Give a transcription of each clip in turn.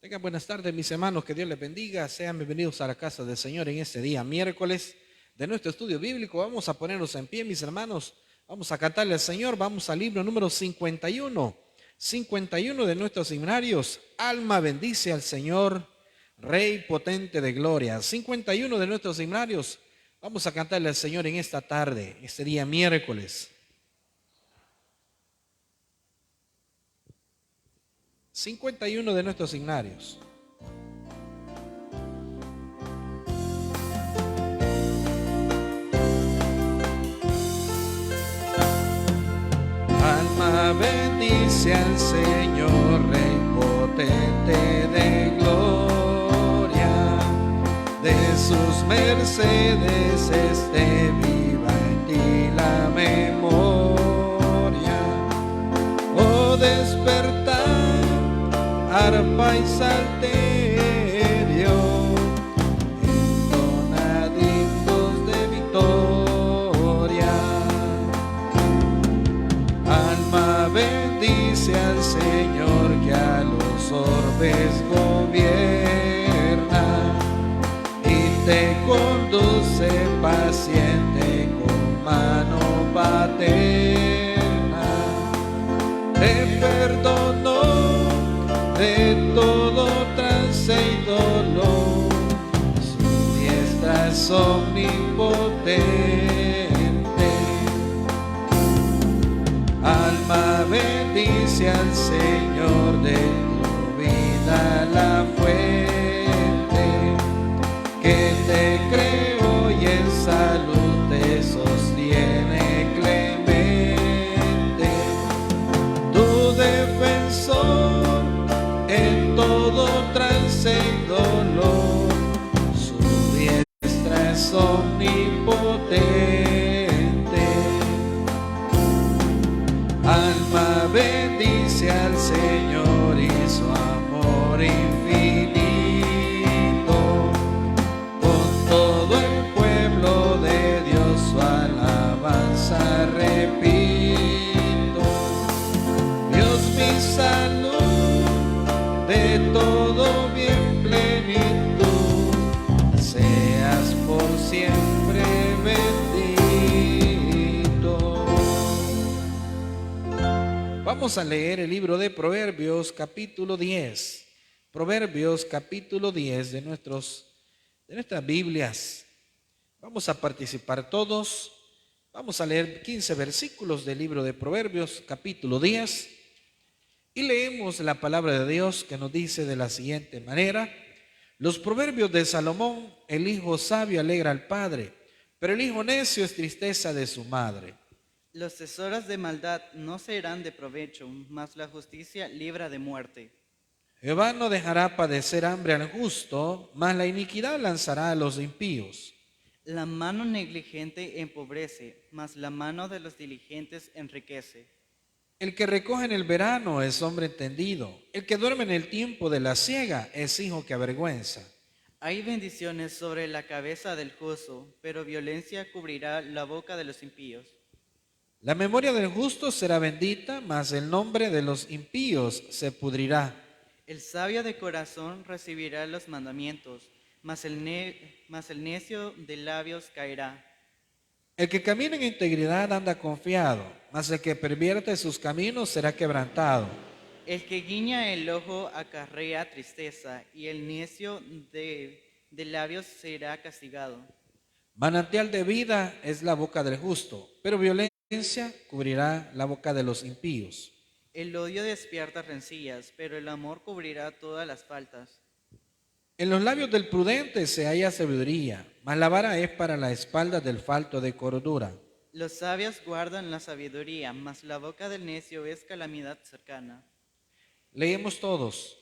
Tengan buenas tardes, mis hermanos, que Dios les bendiga. Sean bienvenidos a la casa del Señor en este día, miércoles de nuestro estudio bíblico. Vamos a ponernos en pie, mis hermanos. Vamos a cantarle al Señor. Vamos al libro número 51. 51 de nuestros himnarios. Alma bendice al Señor, Rey potente de gloria. 51 de nuestros himnarios. Vamos a cantarle al Señor en esta tarde, este día miércoles. 51 de nuestros himnarios. Alma bendice al Señor, Rey potente de gloria. De sus mercedes esté viva en ti la memoria. Oh, despertar, arpa y salterio, entonaditos de victoria. Alma bendice al Señor que a los orbes gobierna y te conduce paciente con mano paterna. Te perdonó de todo trance y dolor, su diestra es omnipotente. Alma bendice al Señor, de tu vida la fuente, que te creó y en salud te sostiene clemente. Tu defensor en todo trance y dolor, su diestra es omnipotente. Alma bendice al Señor y su amor infinito. Con todo el pueblo de Dios su alabanza repito. Dios mi salud, de todo bien plenitud, seas por siempre bendito. Vamos a leer el libro de Proverbios capítulo 10. Proverbios capítulo 10 de nuestras Biblias. Vamos a participar todos. Vamos a leer 15 versículos del libro de Proverbios capítulo 10. Y leemos la palabra de Dios que nos dice de la siguiente manera: los proverbios de Salomón, el hijo sabio alegra al padre, pero el hijo necio es tristeza de su madre. Los tesoros de maldad no serán de provecho, mas la justicia libra de muerte. Jehová no dejará padecer hambre al justo, mas la iniquidad lanzará a los impíos. La mano negligente empobrece, mas la mano de los diligentes enriquece. El que recoge en el verano es hombre entendido, el que duerme en el tiempo de la siega es hijo que avergüenza. Hay bendiciones sobre la cabeza del justo, pero violencia cubrirá la boca de los impíos. La memoria del justo será bendita, mas el nombre de los impíos se pudrirá. El sabio de corazón recibirá los mandamientos, mas el necio de labios caerá. El que camina en integridad anda confiado, mas el que pervierte sus caminos será quebrantado. El que guiña el ojo acarrea tristeza, y el necio de labios será castigado. Manantial de vida es la boca del justo, pero violencia cubrirá la boca de los impíos. El odio despierta rencillas, pero el amor cubrirá todas las faltas. En los labios del prudente se halla sabiduría, mas la vara es para la espalda del falto de cordura. Los sabios guardan la sabiduría, mas la boca del necio es calamidad cercana. Leemos todos.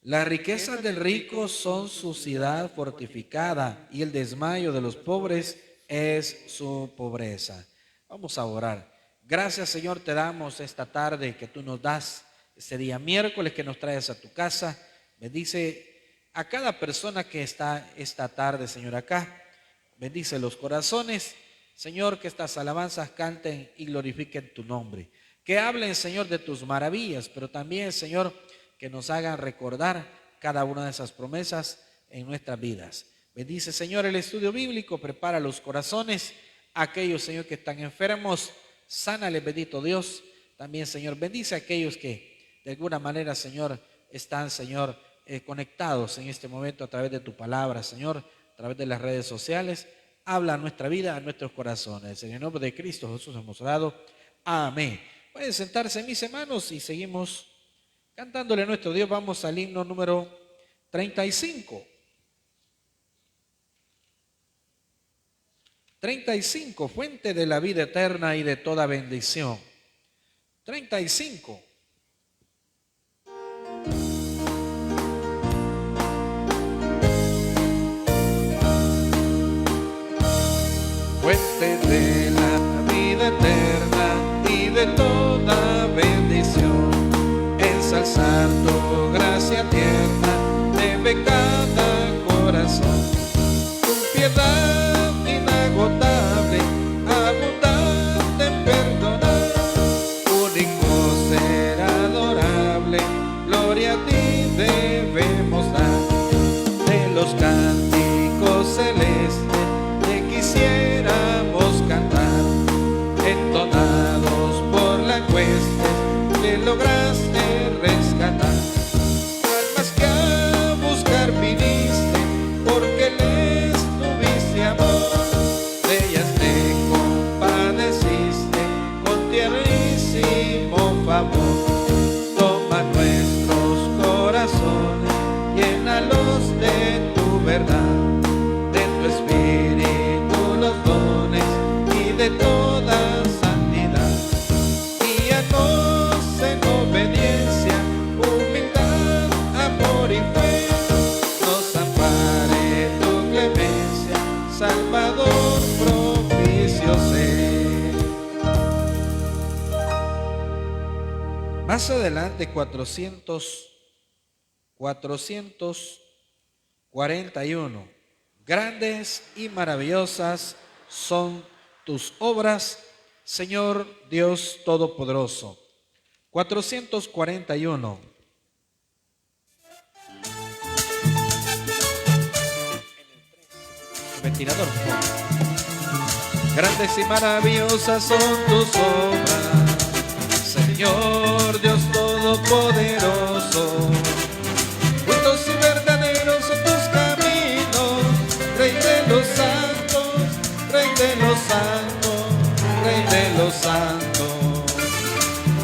Las riquezas del rico son su ciudad fortificada, y el desmayo de los pobres es su pobreza. Vamos a orar. Gracias, Señor, te damos esta tarde que tú nos das, este día miércoles que nos traes a tu casa. Bendice a cada persona que está esta tarde, Señor, acá. Bendice los corazones. Señor, que estas alabanzas canten y glorifiquen tu nombre. Que hablen, Señor, de tus maravillas, pero también, Señor, que nos hagan recordar cada una de esas promesas en nuestras vidas. Bendice, Señor, el estudio bíblico, prepara los corazones, aquellos, Señor, que están enfermos, sánales, bendito Dios. También, Señor, bendice a aquellos que de alguna manera, Señor, están, Señor, conectados en este momento a través de tu palabra, Señor, a través de las redes sociales. Habla a nuestra vida, a nuestros corazones. En el nombre de Cristo Jesús hemos orado. Amén. Pueden sentarse, mis hermanos, y seguimos cantándole a nuestro Dios. Vamos al himno número 35. 35, fuente de la vida eterna y de toda bendición. 35. Fuente de la vida eterna y de toda bendición, ensalzar tu gracia tierna debe cada corazón. Tu piedad inagotable, abundante en perdonar, único ser adorable, gloria a ti debemos dar. De los cánticos celestes te quisiéramos cantar, entonados por la hueste que lograste rescatar. Almas que a buscar viniste, porque les tuviste amor, de ellas te compadeciste con tiernísimo favor. Toma nuestros corazones, llénalos de tu verdad, de tu espíritu los dones y de toda santidad. Guíanos en obediencia, humildad, amor y fe, nos ampare tu clemencia, Salvador propicio sé. Más adelante, 441. Grandes y maravillosas son tus obras, Señor Dios Todopoderoso. 441. Ventilador. Grandes y maravillosas son tus obras, Señor Dios Todopoderoso. Justos y verdaderos son tus caminos, Rey de los santos, Rey de los santos, Rey de los santos.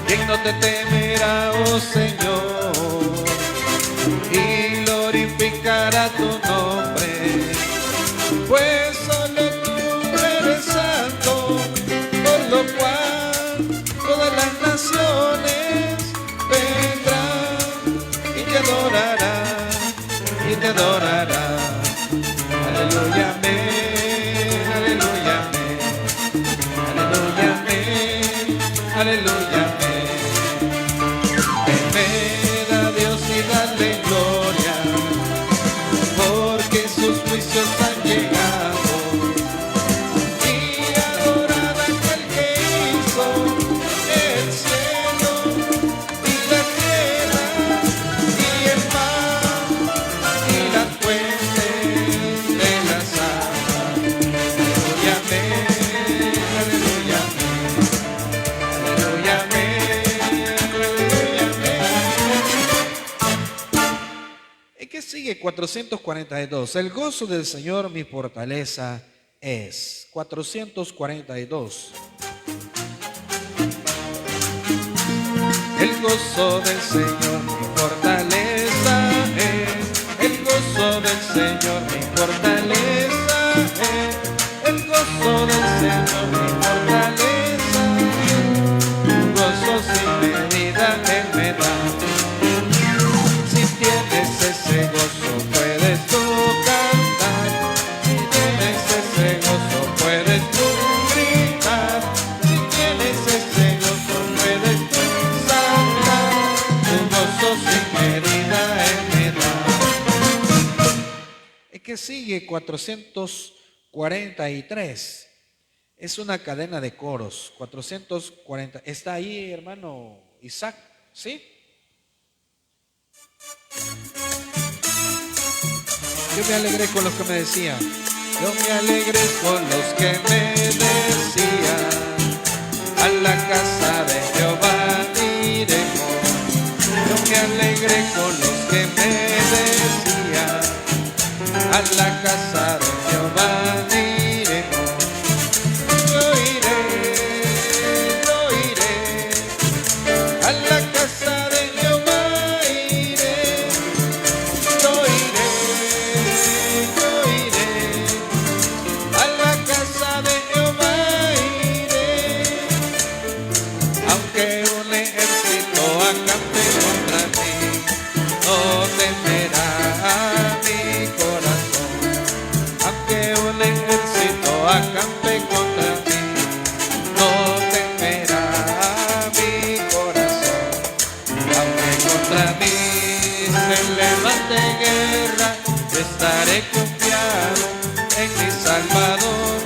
¿Quién no te temerá, oh Señor, y glorificará tu nombre? Pues solo tú eres santo, por lo cual todas las naciones vendrán y te adorarán, y te adorarán. Aleluya, amén, aleluya, amén, aleluya, amén, aleluya, amén. Temed a Dios y dadle gloria, porque sus juicios han llegado. Y adorad a aquel que hizo el cielo y la tierra y el mar y las fuentes de las aguas. Aleluya, amén, aleluya, amén, aleluya, amén, aleluya, amén. ¿Y qué sigue? 442. El gozo del Señor mi fortaleza es. 442. El gozo del Señor mi fortaleza es. El gozo del Señor mi fortaleza es. El gozo del Señor mi fortaleza es. Un gozo sin medida Él me da. Si tienes ese gozo puedes tú cantar, si tienes ese gozo puedes tú gritar, si tienes ese gozo puedes tú saltar, un gozo sin medida Él me da. Es que sigue 443, es una cadena de coros. 440, ¿está ahí, hermano Isaac? ¿Sí? Yo me alegré con los que me decían. Yo me alegré con los que me decían, a la casa de Jehová iremos. Yo me alegré con los que me decían, a la casa de Jehová iremos. Yo iré, a la casa de Jehová iré. Yo iré, a la casa de Jehová iré. Aunque un ejército acampe contra mí, no temerá mi corazón. Aunque un ejército acampe contra mí, no temerá mi corazón. Aunque contra mí se levante guerra, yo estaré confiado en mi Salvador.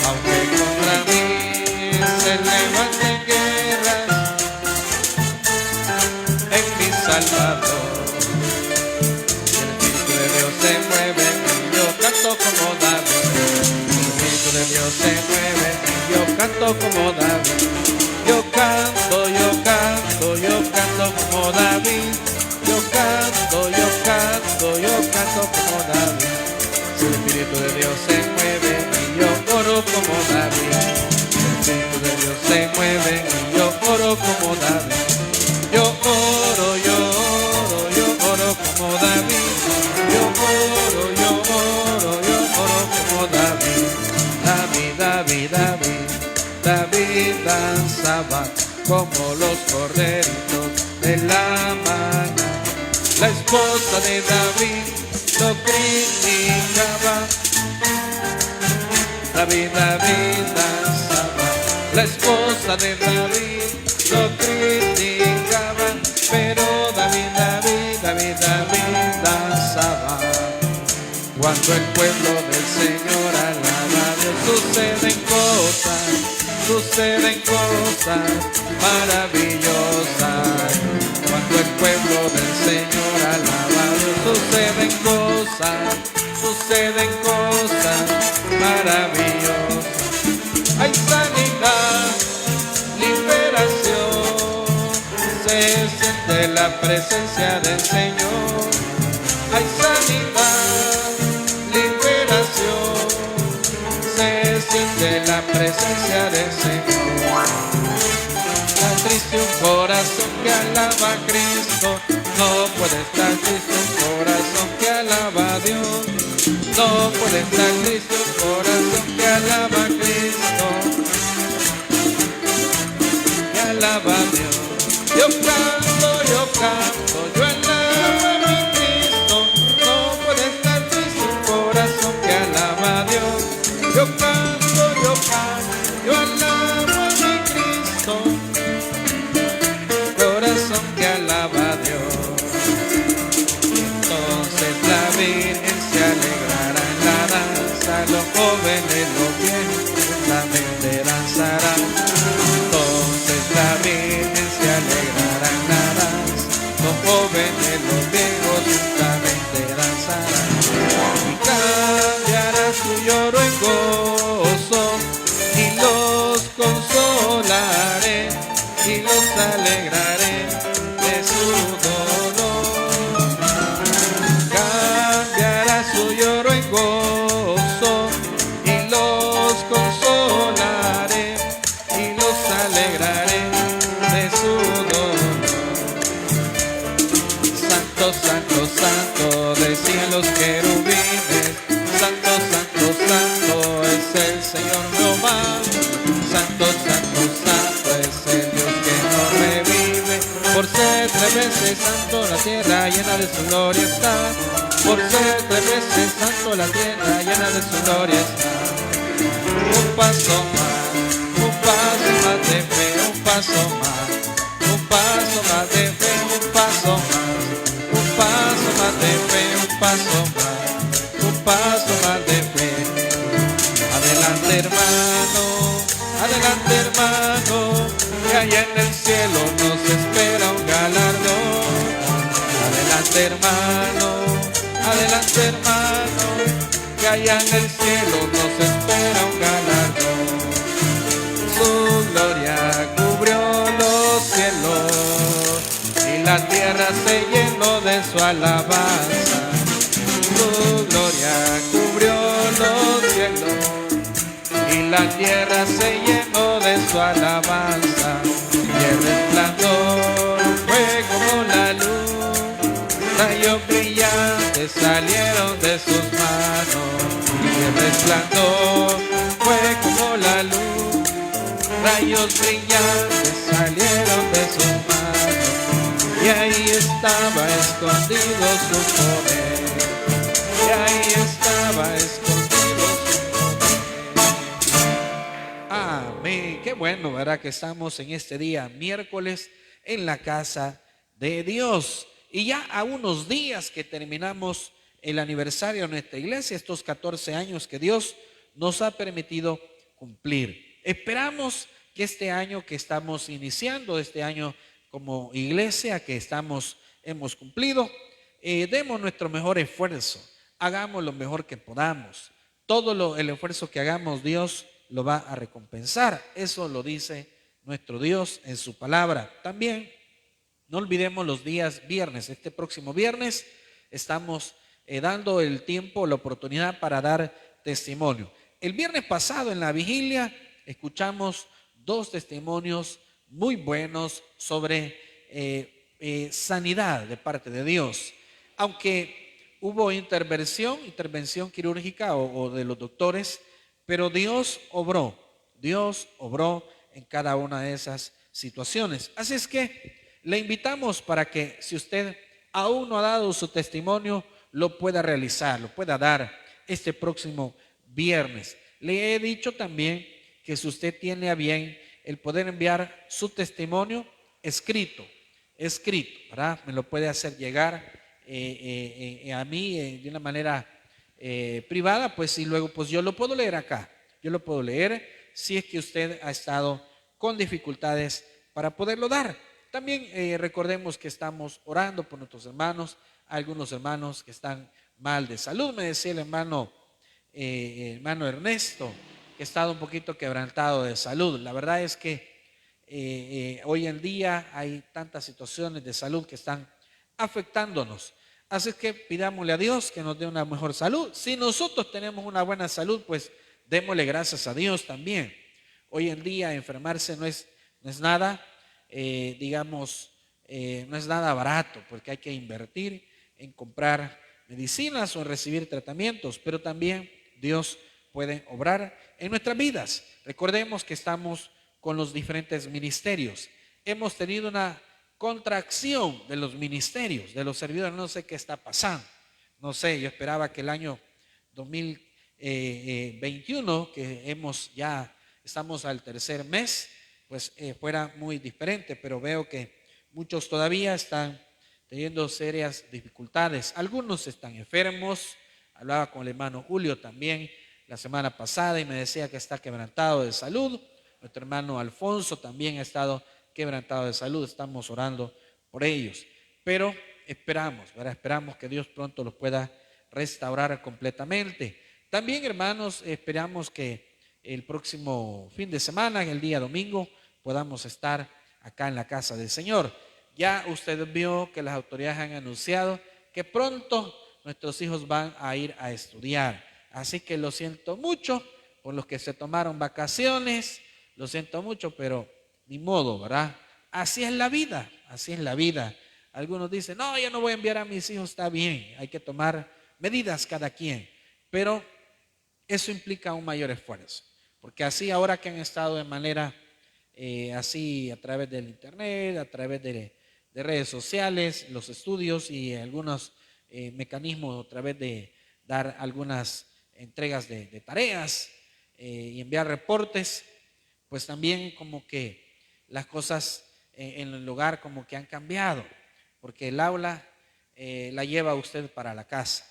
Aunque contra mí se levante guerra, en mi Salvador. El Espíritu de Dios se mueve en mí, yo canto como David. El Espíritu de Dios se mueve en mí, yo canto como David. Yo canto como David. Yo canto como David. Si el Espíritu de Dios se mueve en mí, yo oro como David. Si el Espíritu de Dios se mueve en mí, yo oro como David. Yo oro como David. Yo oro como David. David danzaba como los corderitos de la mañana. La esposa de David lo criticaba. David danzaba. La esposa de David lo criticaba, pero David danzaba. Cuando el pueblo del Señor alaba a Dios, suceden cosas maravillosas. Cuando el pueblo del Señor alaba a Dios, suceden cosas maravillosas. Hay sanidad, liberación, se siente la presencia del Señor. Hay sanidad, liberación, se siente la presencia del Señor. Está triste un corazón que alaba a Cristo, no puede estar triste un corazón que alaba a Dios. No puede estar triste un corazón que alaba a Cristo, que alaba a Dios. Yo canto, yo alabo a mi Cristo. No puede estar triste un corazón que alaba a Dios. Yo canto, yo alabo a mi Cristo. Corazón que alaba a Dios. Entonces la Virgen se alegrará en la danza, los jóvenes, los viejos juntamente danzarán. Entonces la Virgen se alegrará en la danza, los jóvenes, los viejos juntamente danzarán. Y cambiará su lloro en gozo, y los consolaré, y los alegraré de su dolor. Cambiará su lloro en gozo, y los consolaré, y los alegraré de su dolor. Santo, santo, santo, decían los querubines. Santo, santo, santo es el Señor Jehová. Santo, santo, santo es el Dios que no revive. Por ser 3 veces santo, la tierra llena de su gloria está. Por ser 3 veces santo, la tierra llena de su gloria está. Un paso más de fe, un paso más de fe, un paso más de fe, un paso más de fe. Adelante hermano, que allá en el cielo nos espera un galardón. Adelante hermano, allá en el cielo nos espera un galardón. Su gloria cubrió los cielos y la tierra se llenó de su alabanza. Su gloria cubrió los cielos y la tierra se llenó de su alabanza. Y el resplandor fue como la luz, rayos brillantes salieron de sus manos. Y el resplandor fue como la luz, rayos brillantes salieron de sus manos. Y ahí estaba escondido su poder. Y ahí estaba escondido su poder. Amén. Qué bueno, ¿verdad? Que estamos en este día miércoles en la casa de Dios. Y ya a unos días que terminamos el aniversario de nuestra iglesia, estos 14 años que Dios nos ha permitido cumplir. Esperamos que este año que estamos iniciando, este año como iglesia que hemos cumplido, demos nuestro mejor esfuerzo, hagamos lo mejor que podamos. El esfuerzo que hagamos, Dios lo va a recompensar. Eso lo dice nuestro Dios en su palabra. También no olvidemos los días viernes. Este próximo viernes estamos dando el tiempo, la oportunidad para dar testimonio. El viernes pasado en la vigilia escuchamos 2 testimonios muy buenos sobre sanidad de parte de Dios. Aunque hubo intervención quirúrgica o de los doctores, pero Dios obró en cada una de esas situaciones. Así es que le invitamos para que si usted aún no ha dado su testimonio, lo pueda realizar, lo pueda dar este próximo viernes. Le he dicho también que si usted tiene a bien el poder enviar su testimonio escrito, ¿verdad? Me lo puede hacer llegar a mí de una manera privada, pues, y luego pues yo lo puedo leer acá. Yo lo puedo leer si es que usted ha estado con dificultades para poderlo dar. También recordemos que estamos orando por nuestros hermanos, algunos hermanos que están mal de salud. Me decía el hermano Ernesto que ha estado un poquito quebrantado de salud. La verdad es que hoy en día hay tantas situaciones de salud que están afectándonos. Así que pidámosle a Dios que nos dé una mejor salud. Si nosotros tenemos una buena salud, pues démosle gracias a Dios también. Hoy en día enfermarse no es nada, no es nada barato, porque hay que invertir en comprar medicinas o en recibir tratamientos, pero también Dios puede obrar en nuestras vidas. Recordemos que estamos con los diferentes ministerios. Hemos tenido una contracción de los ministerios, de los servidores. No sé qué está pasando. No sé, yo esperaba que el año 2021, que estamos al tercer mes, pues fuera muy diferente, pero veo que muchos todavía están teniendo serias dificultades. Algunos están enfermos. Hablaba con el hermano Julio también la semana pasada y me decía que está quebrantado de salud. Nuestro hermano Alfonso también ha estado quebrantado de salud. Estamos orando por ellos. Pero esperamos que Dios pronto los pueda restaurar completamente. También, hermanos, esperamos que el próximo fin de semana, el día domingo, podamos estar acá en la casa del Señor. Ya usted vio que las autoridades han anunciado que pronto nuestros hijos van a ir a estudiar. Así que lo siento mucho por los que se tomaron vacaciones, lo siento mucho, pero ni modo, ¿verdad? Así es la vida, así es la vida. Algunos dicen, no, yo no voy a enviar a mis hijos, está bien, hay que tomar medidas cada quien, pero eso implica un mayor esfuerzo, porque así ahora que han estado de manera así a través del internet, a través de redes sociales, los estudios y algunos mecanismos a través de dar algunas entregas de tareas y enviar reportes, pues también como que las cosas en el hogar como que han cambiado, porque el aula la lleva usted para la casa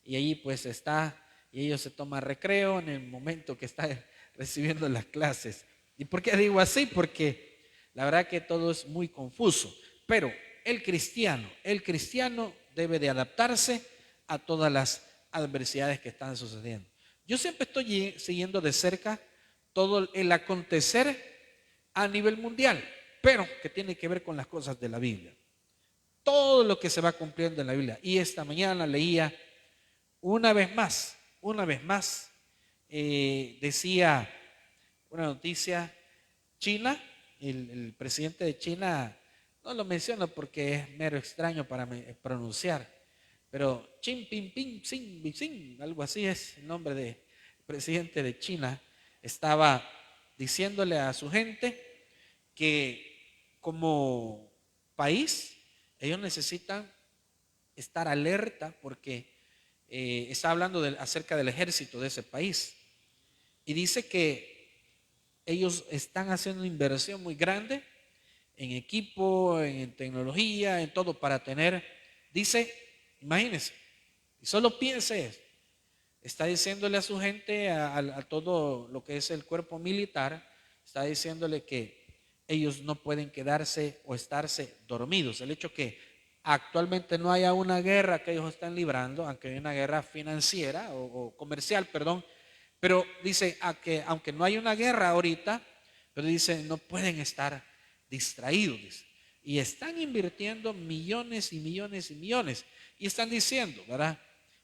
y allí pues está y ellos se toman recreo en el momento que está recibiendo las clases. ¿Y por qué digo así? Porque la verdad que todo es muy confuso, pero el cristiano debe de adaptarse a todas las adversidades que están sucediendo. Yo siempre estoy siguiendo de cerca todo el acontecer a nivel mundial, pero que tiene que ver con las cosas de la Biblia. Todo lo que se va cumpliendo en la Biblia. Y esta mañana leía una vez más, decía una noticia, China, el presidente de China, no lo menciono porque es mero extraño para pronunciar, pero Xi Jinping, algo así es el nombre del presidente de China, estaba diciéndole a su gente que como país ellos necesitan estar alerta porque está hablando acerca del ejército de ese país y dice que ellos están haciendo una inversión muy grande en equipo, en tecnología, en todo para tener, dice, imagínense, y solo piense esto, está diciéndole a su gente, a todo lo que es el cuerpo militar, está diciéndole que ellos no pueden quedarse o estarse dormidos. El hecho que actualmente no haya una guerra que ellos están librando, aunque hay una guerra financiera o comercial, perdón, pero dice que aunque no hay una guerra ahorita, pero dice no pueden estar distraídos, dice, y están invirtiendo millones y millones y millones, y están diciendo, ¿verdad?,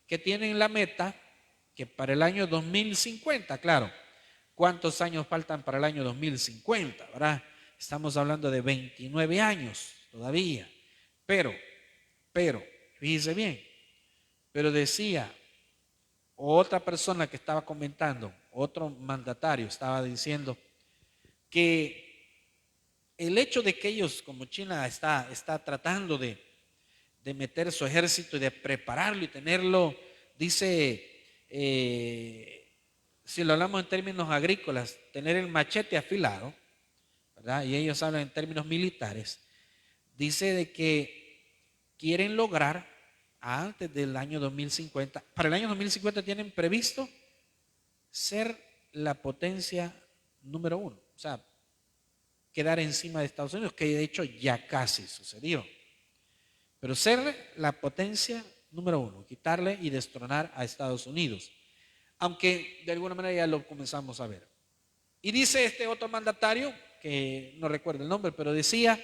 que tienen la meta que para el año 2050, claro, ¿cuántos años faltan para el año 2050, verdad? Estamos hablando de 29 años todavía, pero, fíjese bien, pero decía otra persona que estaba comentando, otro mandatario estaba diciendo que el hecho de que ellos, como China está tratando de meter su ejército y de prepararlo y tenerlo, dice, si lo hablamos en términos agrícolas, tener el machete afilado, ¿verdad? Y ellos hablan en términos militares, dice de que quieren lograr antes del año 2050, para el año 2050 tienen previsto ser la potencia número 1, o sea, quedar encima de Estados Unidos, que de hecho ya casi sucedió, pero ser la potencia número 1, quitarle y destronar a Estados Unidos, aunque de alguna manera ya lo comenzamos a ver. Y dice este otro mandatario, que no recuerdo el nombre, pero decía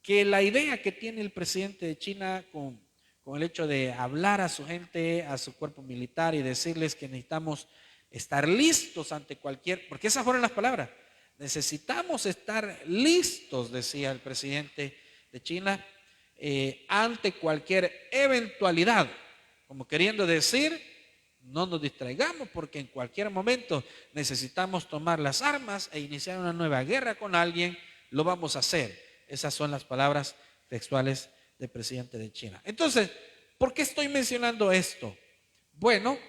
que la idea que tiene el presidente de China con el hecho de hablar a su gente, a su cuerpo militar y decirles que necesitamos estar listos ante cualquier, porque esas fueron las palabras, necesitamos estar listos, decía el presidente de China, ante cualquier eventualidad, como queriendo decir, no nos distraigamos porque en cualquier momento necesitamos tomar las armas e iniciar una nueva guerra con alguien, lo vamos a hacer. Esas son las palabras textuales del presidente de China. Entonces, ¿por qué estoy mencionando esto? Bueno,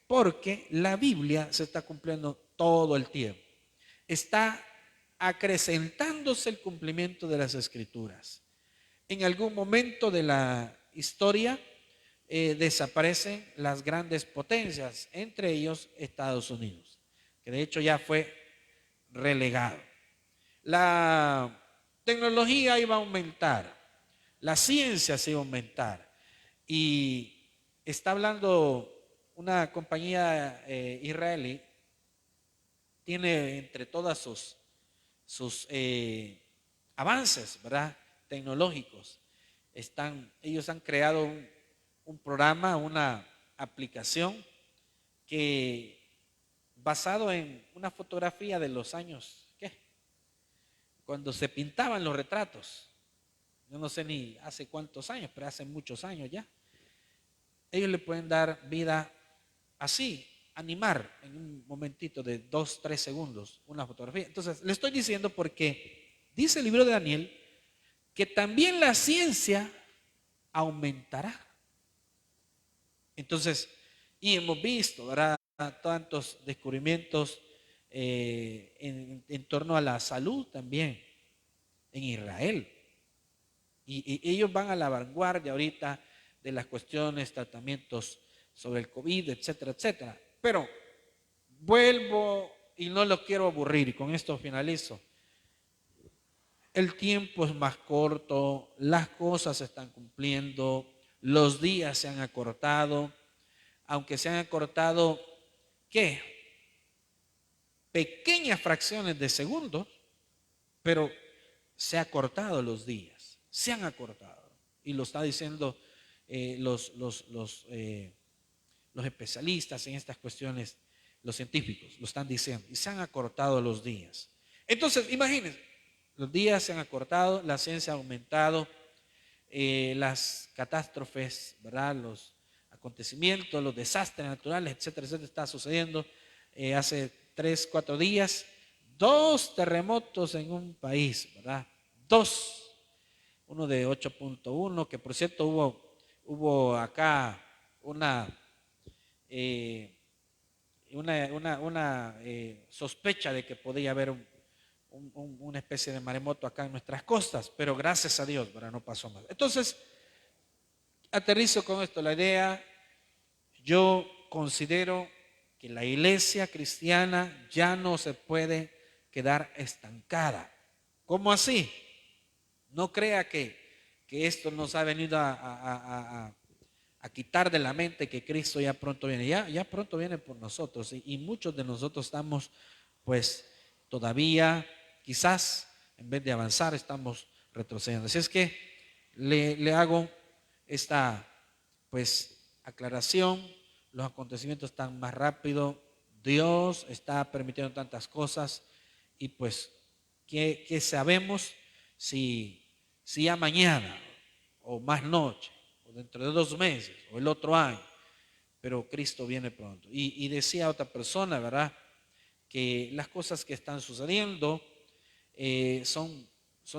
porque la Biblia se está cumpliendo todo el tiempo. Está acrecentándose el cumplimiento de las Escrituras. En algún momento de la historia desaparecen las grandes potencias, entre ellos Estados Unidos, que de hecho ya fue relegado. La tecnología iba a aumentar, la ciencia se iba a aumentar, y está hablando una compañía israelí, tiene entre todas sus avances, ¿verdad?, tecnológicos, ellos han creado un programa, una aplicación que basado en una fotografía de los años, ¿qué?, cuando se pintaban los retratos, yo no sé ni hace cuántos años, pero hace muchos años ya, ellos le pueden dar vida así, animar en un momentito de 2, 3 segundos una fotografía. Entonces, le estoy diciendo porque dice el libro de Daniel que también la ciencia aumentará. Entonces, y hemos visto, ¿verdad?, tantos descubrimientos en torno a la salud también en Israel. Y ellos van a la vanguardia ahorita de las cuestiones, tratamientos sobre el COVID, etcétera, etcétera. Pero vuelvo y no lo quiero aburrir, y con esto finalizo. El tiempo es más corto, las cosas se están cumpliendo, los días se han acortado, aunque se han acortado, ¿qué? Pequeñas fracciones de segundos, pero se ha acortado los días, se han acortado. Y lo está diciendo los especialistas en estas cuestiones, los científicos, lo están diciendo, y se han acortado los días. Entonces, imagínense, los días se han acortado, la ciencia ha aumentado, las catástrofes, ¿verdad? Los acontecimientos, los desastres naturales, etcétera, etcétera, está sucediendo. Hace 3, 4 días, 2 terremotos en un país, ¿verdad? 2, uno de 8.1, que por cierto hubo acá una sospecha de que podía haber una especie de maremoto acá en nuestras costas, pero gracias a Dios, ¿verdad? No pasó más. Entonces, aterrizo con esto la idea. Yo considero que la iglesia cristiana ya no se puede quedar estancada. ¿Cómo así? No crea que esto nos ha venido a quitar de la mente que Cristo ya pronto viene. Ya pronto viene por nosotros, y muchos de nosotros estamos pues todavía, quizás en vez de avanzar, estamos retrocediendo. Así es que le hago esta pues aclaración. Los acontecimientos están más rápido, Dios está permitiendo tantas cosas, y pues ¿qué sabemos si ya mañana o más noche o dentro de 2 meses o el otro año? Pero Cristo viene pronto. Y decía otra persona, ¿verdad?, que las cosas que están sucediendo son,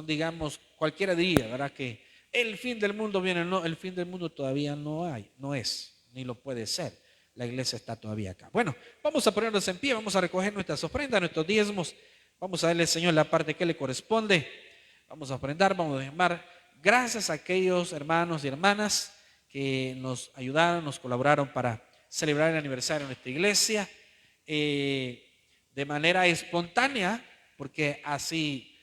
digamos, cualquiera diría, ¿verdad?, que el fin del mundo viene. No, el fin del mundo todavía no es, ni lo puede ser. La iglesia está todavía acá. Bueno, vamos a ponernos en pie, vamos a recoger nuestras ofrendas, nuestros diezmos. Vamos a darle al Señor la parte que le corresponde. Vamos a ofrendar, vamos a llamar. Gracias a aquellos hermanos y hermanas que nos ayudaron, nos colaboraron para celebrar el aniversario de nuestra iglesia de manera espontánea, porque así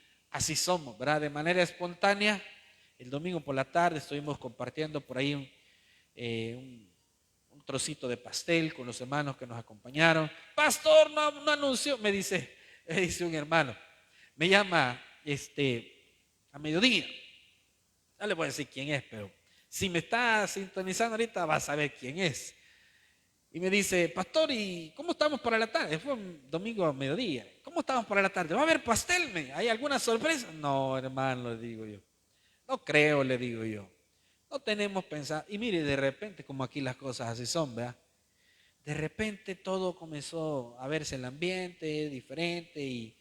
somos, ¿verdad? De manera espontánea. El domingo por la tarde estuvimos compartiendo por ahí un trocito de pastel con los hermanos que nos acompañaron. Pastor, no anunció, me dice un hermano, me llama a mediodía. No le voy a decir quién es, pero si me está sintonizando ahorita va a saber quién es. Y me dice, pastor, ¿y cómo estamos para la tarde? Fue un domingo a mediodía. ¿Cómo estamos para la tarde? ¿Va a haber pastel? ¿Hay alguna sorpresa? No, hermano, le digo yo. No creo, le digo yo. No tenemos pensado. Y mire, de repente, como aquí las cosas así son, ¿verdad? De repente todo comenzó a verse el ambiente diferente, y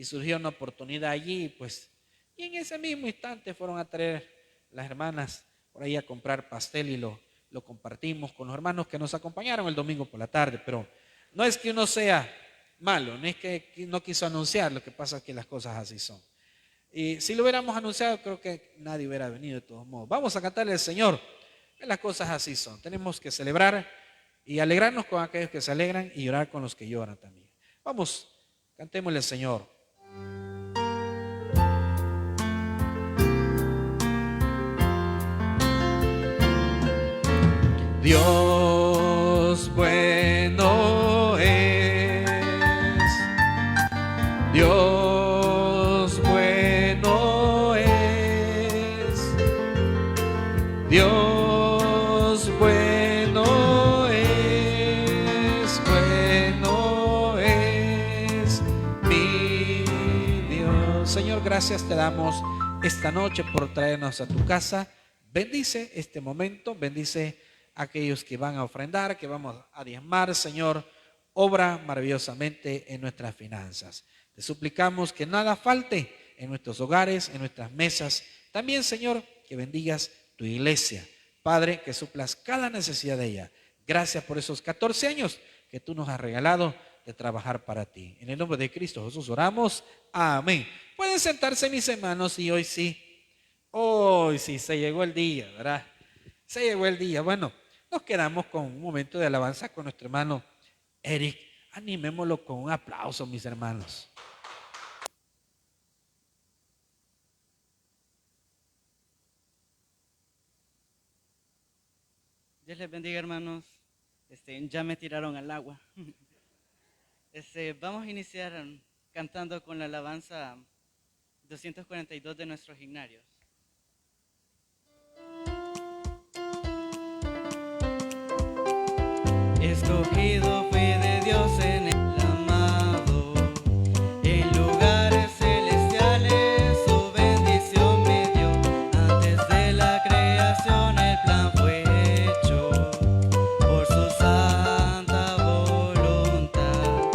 surgió una oportunidad allí, pues. Y en ese mismo instante fueron a traer las hermanas por ahí a comprar pastel, y lo compartimos con los hermanos que nos acompañaron el domingo por la tarde. Pero no es que uno sea malo, no es que no quiso anunciar, lo que pasa es que las cosas así son. Y si lo hubiéramos anunciado, creo que nadie hubiera venido de todos modos. Vamos a cantarle al Señor, que las cosas así son. Tenemos que celebrar y alegrarnos con aquellos que se alegran y llorar con los que lloran también. Vamos, cantémosle al Señor. Dios bueno es, Dios bueno es, Dios bueno es mi Dios. Señor, gracias te damos esta noche por traernos a tu casa. Bendice este momento, bendice a aquellos que van a ofrendar, que vamos a diezmar. Señor, obra maravillosamente en nuestras finanzas. Te suplicamos que nada falte en nuestros hogares, en nuestras mesas. También, Señor, que bendigas tu iglesia. Padre, que suplas cada necesidad de ella. Gracias por esos 14 años que tú nos has regalado de trabajar para ti. En el nombre de Cristo Jesús oramos. Amén. Pueden sentarse, mis hermanos, y hoy sí se llegó el día, ¿verdad? Se llegó el día. Bueno, nos quedamos con un momento de alabanza con nuestro hermano Eric. Animémoslo con un aplauso, mis hermanos. Dios les bendiga, hermanos. Ya me tiraron al agua. Vamos a iniciar cantando con la alabanza 242 de nuestros himnarios. Escogido fui de Dios en el amado, en lugares celestiales su bendición me dio. Antes de la creación el plan fue hecho por su santa voluntad.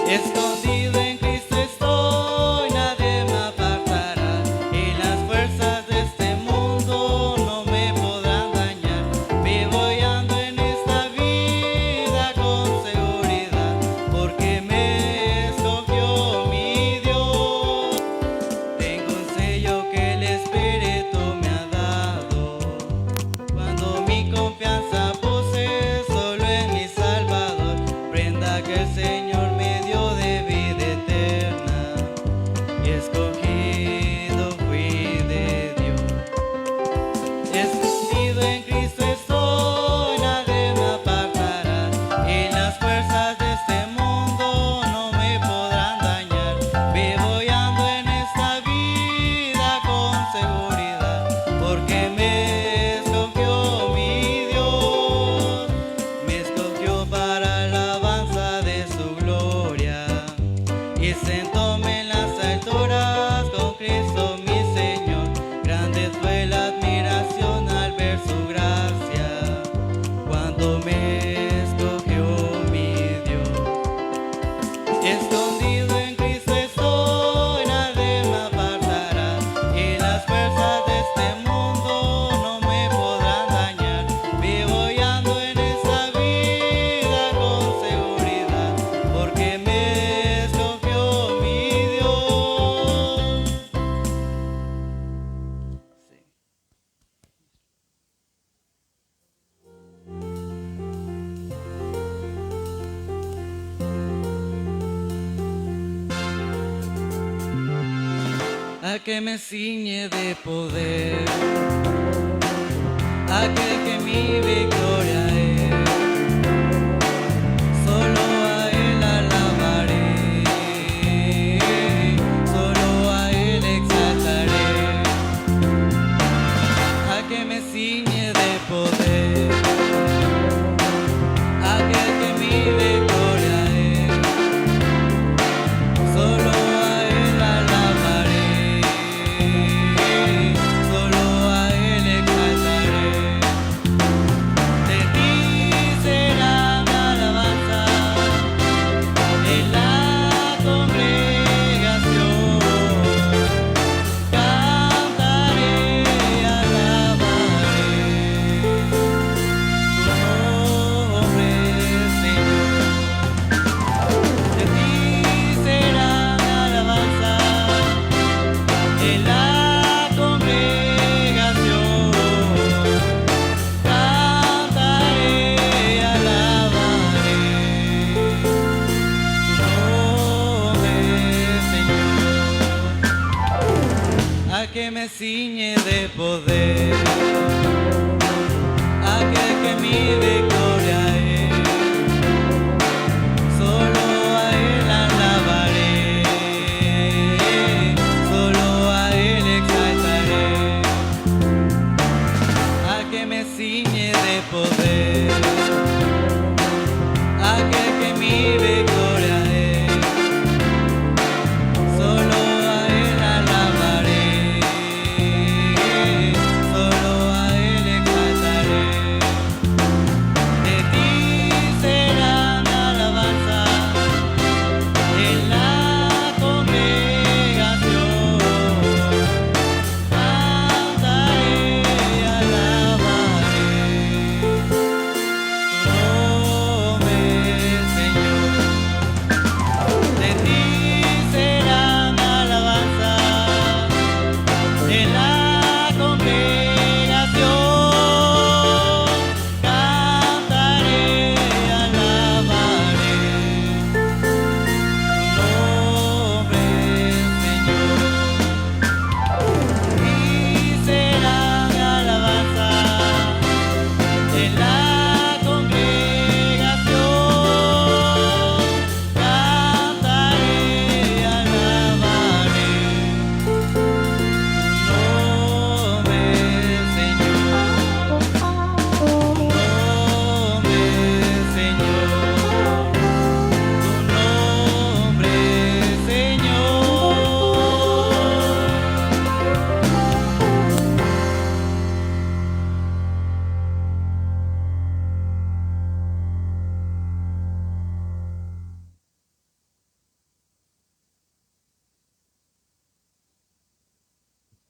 Escondido en Cristo estoy, nadie me apartará. En las fuerzas de este mundo no me podrán dañar. Vivo y ando en esta vida con seguridad, porque me escogió mi Dios. Tengo un sello que el Espíritu me ha dado, cuando mi confianza puse solo en mi Salvador, prenda que el Señor me dio de vida eterna, y escogido fui de Dios. Escondido en Cristo estoy, nadie me apartará. En las fuerzas de este mundo no me podrán dañar. Vivo y ando en esta vida con seguridad, porque me escogió mi Dios. Me escogió para alabanza de su gloria, y sentóme en las alturas con Cristo mi Señor. Grande fue la admiración al ver su gracia, cuando me escogió mi Dios. Escondido en Cristo estoy, nadie me apartará. En las fuerzas de este mundo no me podrán dañar. Vivo y ando en esta vida con seguridad, porque me escogió mi Dios. Sí. A que me ciñe de poder, aquel que mi victoria es, solo a él alabaré, solo a él exaltaré. A que me ciñe de poder, aquel que mi victoria es, solo a él alabaré, solo a él exaltaré.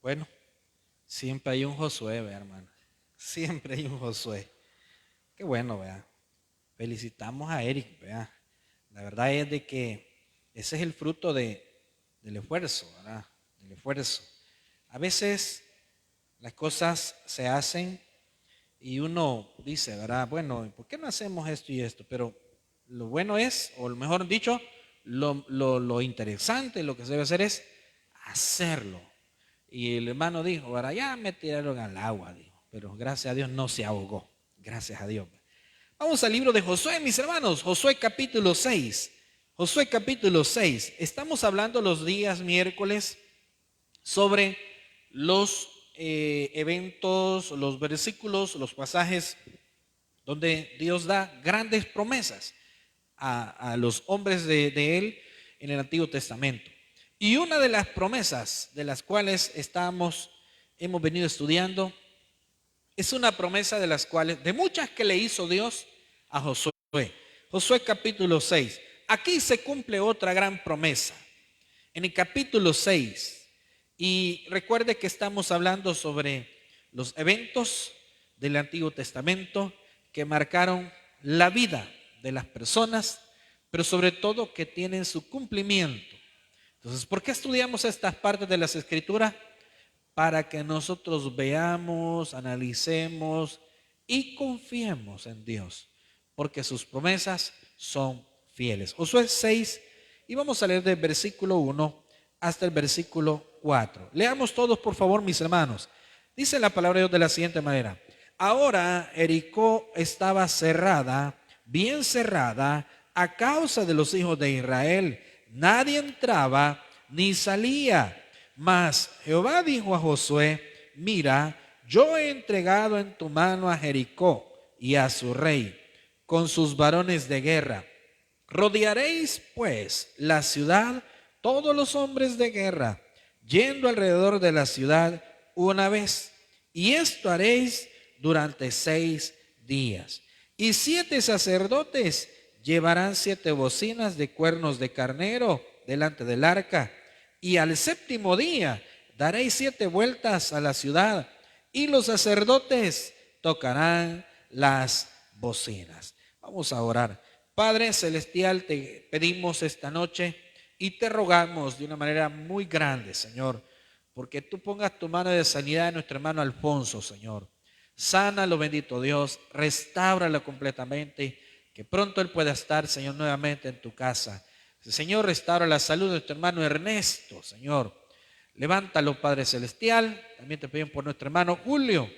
Bueno, siempre hay un Josué, vea, hermano. Siempre hay un Josué. Qué bueno, vea. Felicitamos a Eric, vea. La verdad es de que ese es el fruto del esfuerzo, ¿verdad? Del esfuerzo. A veces las cosas se hacen y uno dice, ¿verdad? Bueno, ¿por qué no hacemos esto y esto? Pero lo bueno es, o mejor dicho, lo interesante, lo que se debe hacer es hacerlo. Y el hermano dijo, ¿verdad? Ya me tiraron al agua, dijo, pero gracias a Dios no se ahogó. Gracias a Dios. Vamos al libro de Josué, mis hermanos. Josué capítulo 6. Josué capítulo 6. Estamos hablando los días miércoles sobre los eventos, los versículos, los pasajes donde Dios da grandes promesas a los hombres de Él en el Antiguo Testamento. Y una de las promesas de las cuales hemos venido estudiando, es una promesa de las cuales, de muchas que le hizo Dios a Josué. Josué capítulo 6. Aquí se cumple otra gran promesa. En el capítulo 6. Y recuerde que estamos hablando sobre los eventos del Antiguo Testamento que marcaron la vida de las personas, pero sobre todo que tienen su cumplimiento. Entonces, ¿por qué estudiamos estas partes de las Escrituras? Para que nosotros veamos, analicemos y confiemos en Dios, porque sus promesas son fieles. Josué 6, y vamos a leer del versículo 1 hasta el versículo 4. Leamos todos, por favor, mis hermanos. Dice la palabra de Dios de la siguiente manera: ahora Jericó estaba cerrada, bien cerrada, a causa de los hijos de Israel. Nadie entraba ni salía. Mas Jehová dijo a Josué: mira, yo he entregado en tu mano a Jericó y a su rey, con sus varones de guerra. Rodearéis pues la ciudad, todos los hombres de guerra, yendo alrededor de la ciudad una vez. Y esto haréis durante 6 días. Y 7 sacerdotes llevarán 7 bocinas de cuernos de carnero delante del arca. Y al 7º día daréis 7 vueltas a la ciudad, y los sacerdotes tocarán las bocinas. Vamos a orar. Padre celestial, te pedimos esta noche y te rogamos de una manera muy grande, Señor, porque tú pongas tu mano de sanidad en nuestro hermano Alfonso, Señor. Sánalo, bendito Dios, restáuralo completamente, que pronto él pueda estar, Señor, nuevamente en tu casa. Señor, restaura la salud de nuestro hermano Ernesto, Señor. Levántalo, Padre celestial. También te pedimos por nuestro hermano Julio,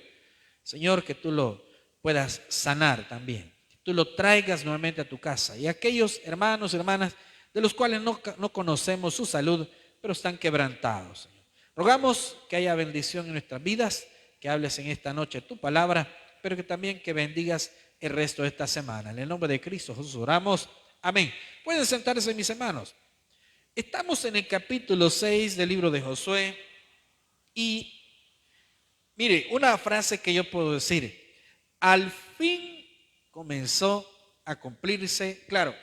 Señor, que tú lo puedas sanar también, que tú lo traigas nuevamente a tu casa. Y aquellos hermanos, hermanas, de los cuales no conocemos su salud, pero están quebrantados, Señor. Rogamos que haya bendición en nuestras vidas, que hables en esta noche tu palabra, pero que también que bendigas el resto de esta semana. En el nombre de Cristo Jesús oramos. Amén. Pueden sentarse, mis hermanos. Estamos en el capítulo 6 del libro de Josué. Y mire, una frase que yo puedo decir: al fin comenzó a cumplirse. Claro,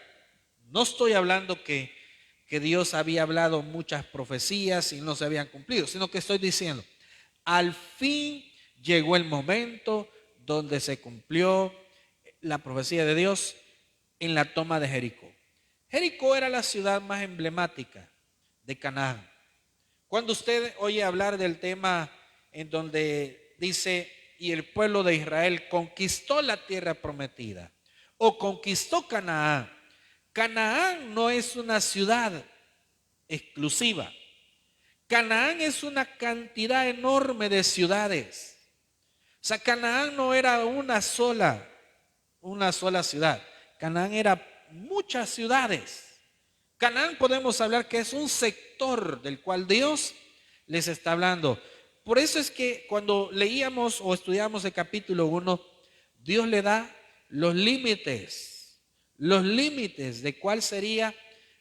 no estoy hablando que Dios había hablado muchas profecías y no se habían cumplido, sino que estoy diciendo, al fin llegó el momento donde se cumplió la profecía de Dios en la toma de Jericó. Jericó era la ciudad más emblemática de Canaán. Cuando usted oye hablar del tema en donde dice, y el pueblo de Israel conquistó la tierra prometida, o conquistó Canaán. Canaán no es una ciudad exclusiva. Canaán es una cantidad enorme de ciudades. O sea, Canaán no era una sola ciudad. Canaán era muchas ciudades. Canaán podemos hablar que es un sector del cual Dios les está hablando. Por eso es que cuando leíamos o estudiamos el capítulo 1, Dios le da los límites de cuál sería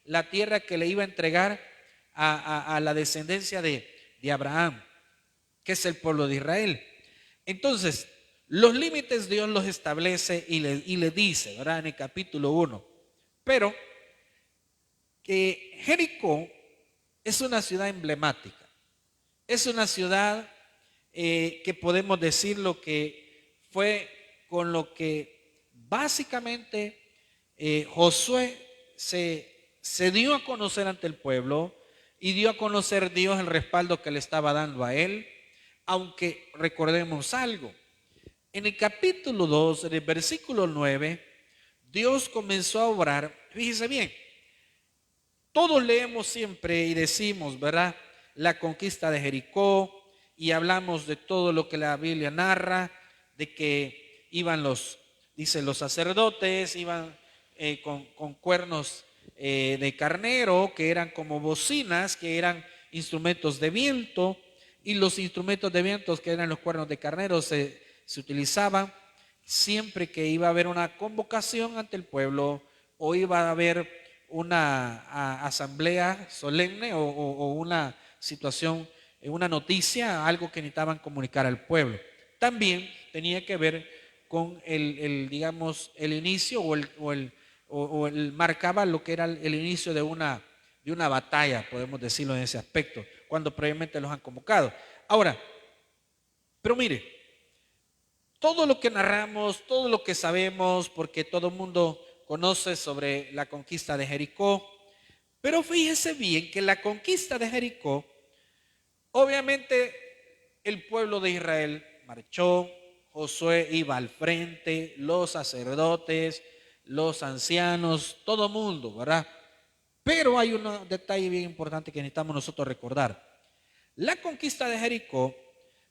la tierra que le iba a entregar a la descendencia de Abraham, que es el pueblo de Israel. Entonces, los límites Dios los establece y le dice, ¿verdad? En el capítulo 1. Pero que Jericó es una ciudad emblemática. Es una ciudad que podemos decir lo que fue con lo que básicamente Josué se dio a conocer ante el pueblo y dio a conocer Dios el respaldo que le estaba dando a él, aunque recordemos algo. En el capítulo 2, en el versículo 9, Dios comenzó a obrar. Fíjese bien, todos leemos siempre y decimos, ¿verdad?, la conquista de Jericó, y hablamos de todo lo que la Biblia narra, de que iban los sacerdotes, iban con cuernos de carnero, que eran como bocinas, que eran instrumentos de viento, y los instrumentos de viento, que eran los cuernos de carnero, se utilizaban siempre que iba a haber una convocación ante el pueblo o iba a haber una asamblea solemne o una situación, una noticia, algo que necesitaban comunicar al pueblo. También tenía que ver con digamos, el inicio marcaba lo que era el inicio de una batalla, podemos decirlo en ese aspecto, cuando previamente los han convocado. Ahora, pero mire, todo lo que narramos, todo lo que sabemos, porque todo el mundo conoce sobre la conquista de Jericó, pero fíjese bien que la conquista de Jericó, obviamente el pueblo de Israel marchó, Josué iba al frente, los sacerdotes, los ancianos, todo el mundo, ¿verdad? Pero hay un detalle bien importante que necesitamos nosotros recordar. La conquista de Jericó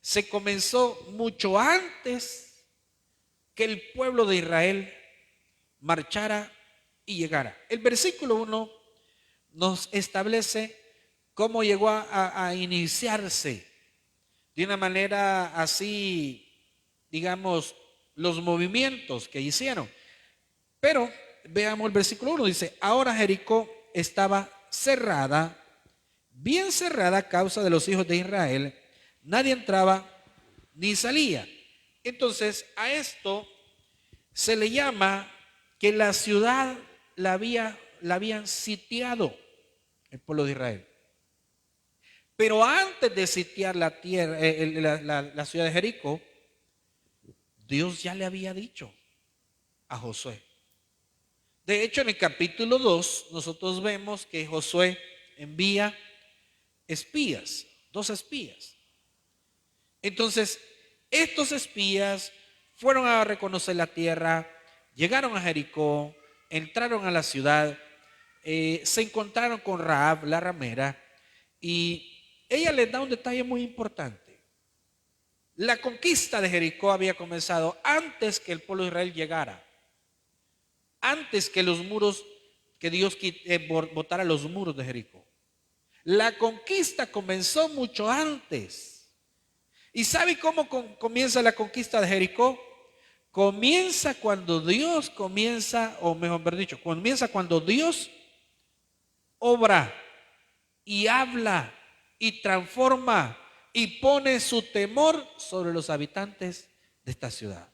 se comenzó mucho antes que el pueblo de Israel marchara y llegara. El versículo 1 nos establece cómo llegó a iniciarse de una manera así, digamos, los movimientos que hicieron. Pero veamos el versículo 1, dice: ahora Jericó estaba cerrada, bien cerrada a causa de los hijos de Israel, nadie entraba ni salía. Entonces a esto se le llama que la ciudad la habían sitiado el pueblo de Israel. Pero antes de sitiar la tierra, la ciudad de Jericó, Dios ya le había dicho a Josué. De hecho, en el capítulo 2 nosotros vemos que Josué envía espías, 2 espías. Entonces, estos espías fueron a reconocer la tierra, llegaron a Jericó, entraron a la ciudad, se encontraron con Rahab, la ramera, y ella les da un detalle muy importante. La conquista de Jericó había comenzado antes que el pueblo de Israel llegara, antes que los muros, que Dios botara los muros de Jericó. La conquista comenzó mucho antes. ¿Y sabe cómo comienza la conquista de Jericó? Comienza cuando Dios comienza cuando Dios obra y habla y transforma y pone su temor sobre los habitantes de esta ciudad.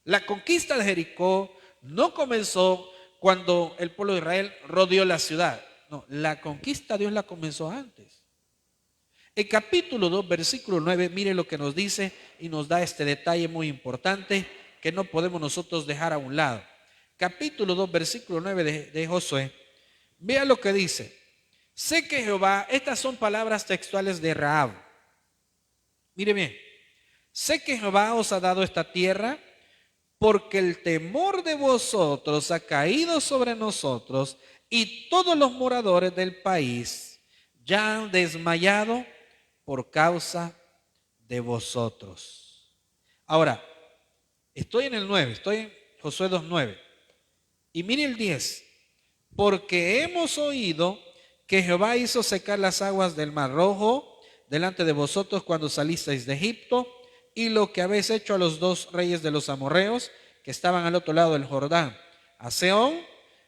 La conquista de Jericó no comenzó cuando el pueblo de Israel rodeó la ciudad. No, la conquista Dios la comenzó antes. El capítulo 2, versículo 9, mire lo que nos dice y nos da este detalle muy importante que no podemos nosotros dejar a un lado. Capítulo 2, versículo 9 de Josué. Vea lo que dice: sé que Jehová, estas son palabras textuales de Rahab. Mire bien, sé que Jehová os ha dado esta tierra, porque el temor de vosotros ha caído sobre nosotros, y todos los moradores del país ya han desmayado por causa de vosotros. Ahora, estoy en el 9, estoy en Josué 2:9. Y mire el 10. Porque hemos oído que Jehová hizo secar las aguas del Mar Rojo delante de vosotros cuando salisteis de Egipto, y lo que habéis hecho a los 2 reyes de los amorreos que estaban al otro lado del Jordán, a Sehón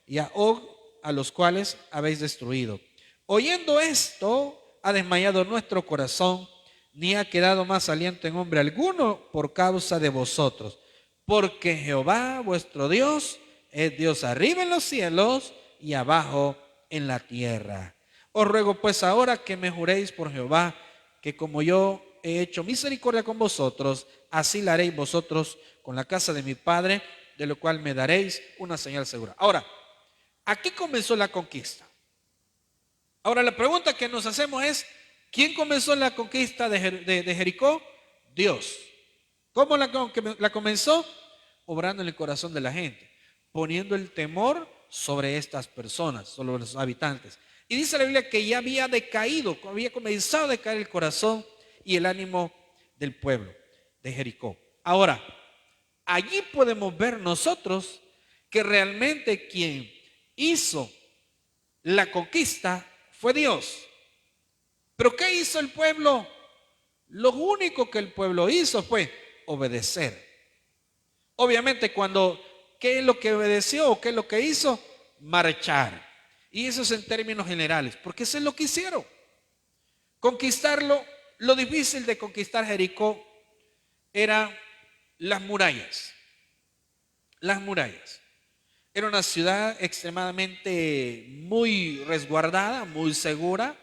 y a Og, a los cuales habéis destruido. Oyendo esto, ha desmayado nuestro corazón, ni ha quedado más aliento en hombre alguno por causa de vosotros, porque Jehová vuestro Dios es Dios arriba en los cielos y abajo en la tierra. Os ruego pues ahora que me juréis por Jehová que como yo he hecho misericordia con vosotros, así la haréis vosotros con la casa de mi Padre, de lo cual me daréis una señal segura. Ahora, aquí comenzó la conquista. Ahora la pregunta que nos hacemos es, ¿quién comenzó la conquista de Jericó? Dios. ¿Cómo la comenzó? Obrando en el corazón de la gente, poniendo el temor sobre estas personas, sobre los habitantes. Y dice la Biblia que ya había decaído, había comenzado a decaer el corazón y el ánimo del pueblo de Jericó. Ahora, allí podemos ver nosotros que realmente quien hizo la conquista fue Dios. ¿Pero qué hizo el pueblo? Lo único que el pueblo hizo fue obedecer. Obviamente ¿qué es lo que obedeció o qué es lo que hizo? Marchar. Y eso es en términos generales, porque eso es lo que hicieron. Conquistarlo, lo difícil de conquistar Jericó eran las murallas. Las murallas. Era una ciudad extremadamente muy resguardada, muy segura.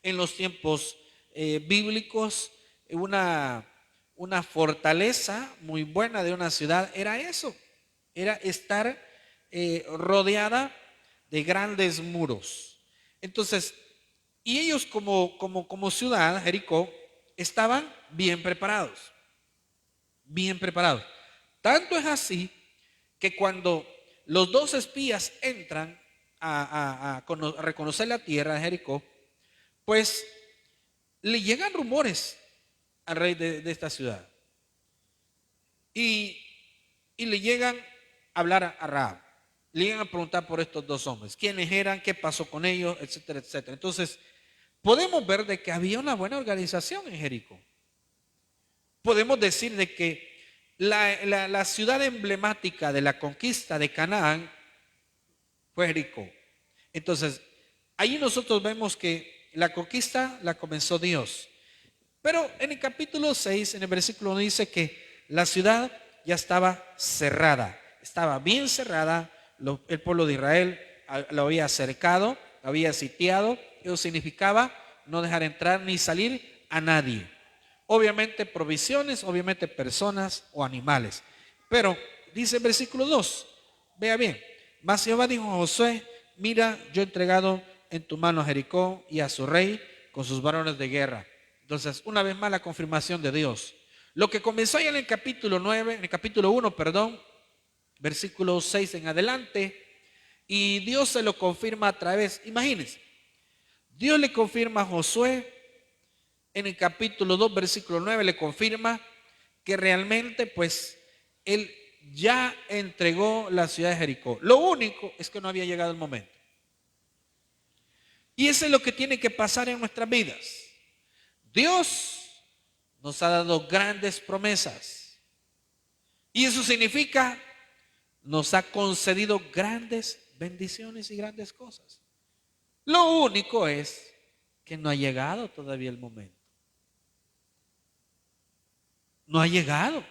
En los tiempos bíblicos, una fortaleza muy buena de una ciudad era eso. Era estar rodeada de grandes muros. Entonces, y ellos como ciudad, Jericó, estaban bien preparados. Bien preparados. Tanto es así que cuando los dos espías entran a reconocer la tierra de Jericó, pues le llegan rumores al rey de esta ciudad. Y le llegan a hablar a Rahab. Le llegan a preguntar por estos dos hombres. ¿Quiénes eran? ¿Qué pasó con ellos? Etcétera, etcétera. Entonces, podemos ver de que había una buena organización en Jericó. Podemos decir de que la ciudad emblemática de la conquista de Canaán fue Jericó. Entonces, ahí nosotros vemos que la conquista la comenzó Dios. Pero en el capítulo 6, en el versículo 1 dice que la ciudad ya estaba cerrada. Estaba bien cerrada. El pueblo de Israel lo había cercado, lo había sitiado. Eso significaba no dejar entrar ni salir a nadie. Obviamente provisiones, obviamente personas o animales. Pero dice el versículo 2, vea bien. Mas Jehová dijo a Josué: mira, yo he entregado en tu mano a Jericó y a su rey con sus varones de guerra. Entonces, una vez más la confirmación de Dios. Lo que comenzó ya en el capítulo 9, en el capítulo 1, versículo 6 en adelante, y Dios se lo confirma a través, imagínense, Dios le confirma a Josué en el capítulo 2, versículo 9, le confirma que realmente pues él ya entregó la ciudad de Jericó. Lo único es que no había llegado el momento. Y eso es lo que tiene que pasar en nuestras vidas. Dios nos ha dado grandes promesas. Y eso significa, nos ha concedido grandes bendiciones y grandes cosas. Lo único es que no ha llegado todavía el momento. No ha llegado.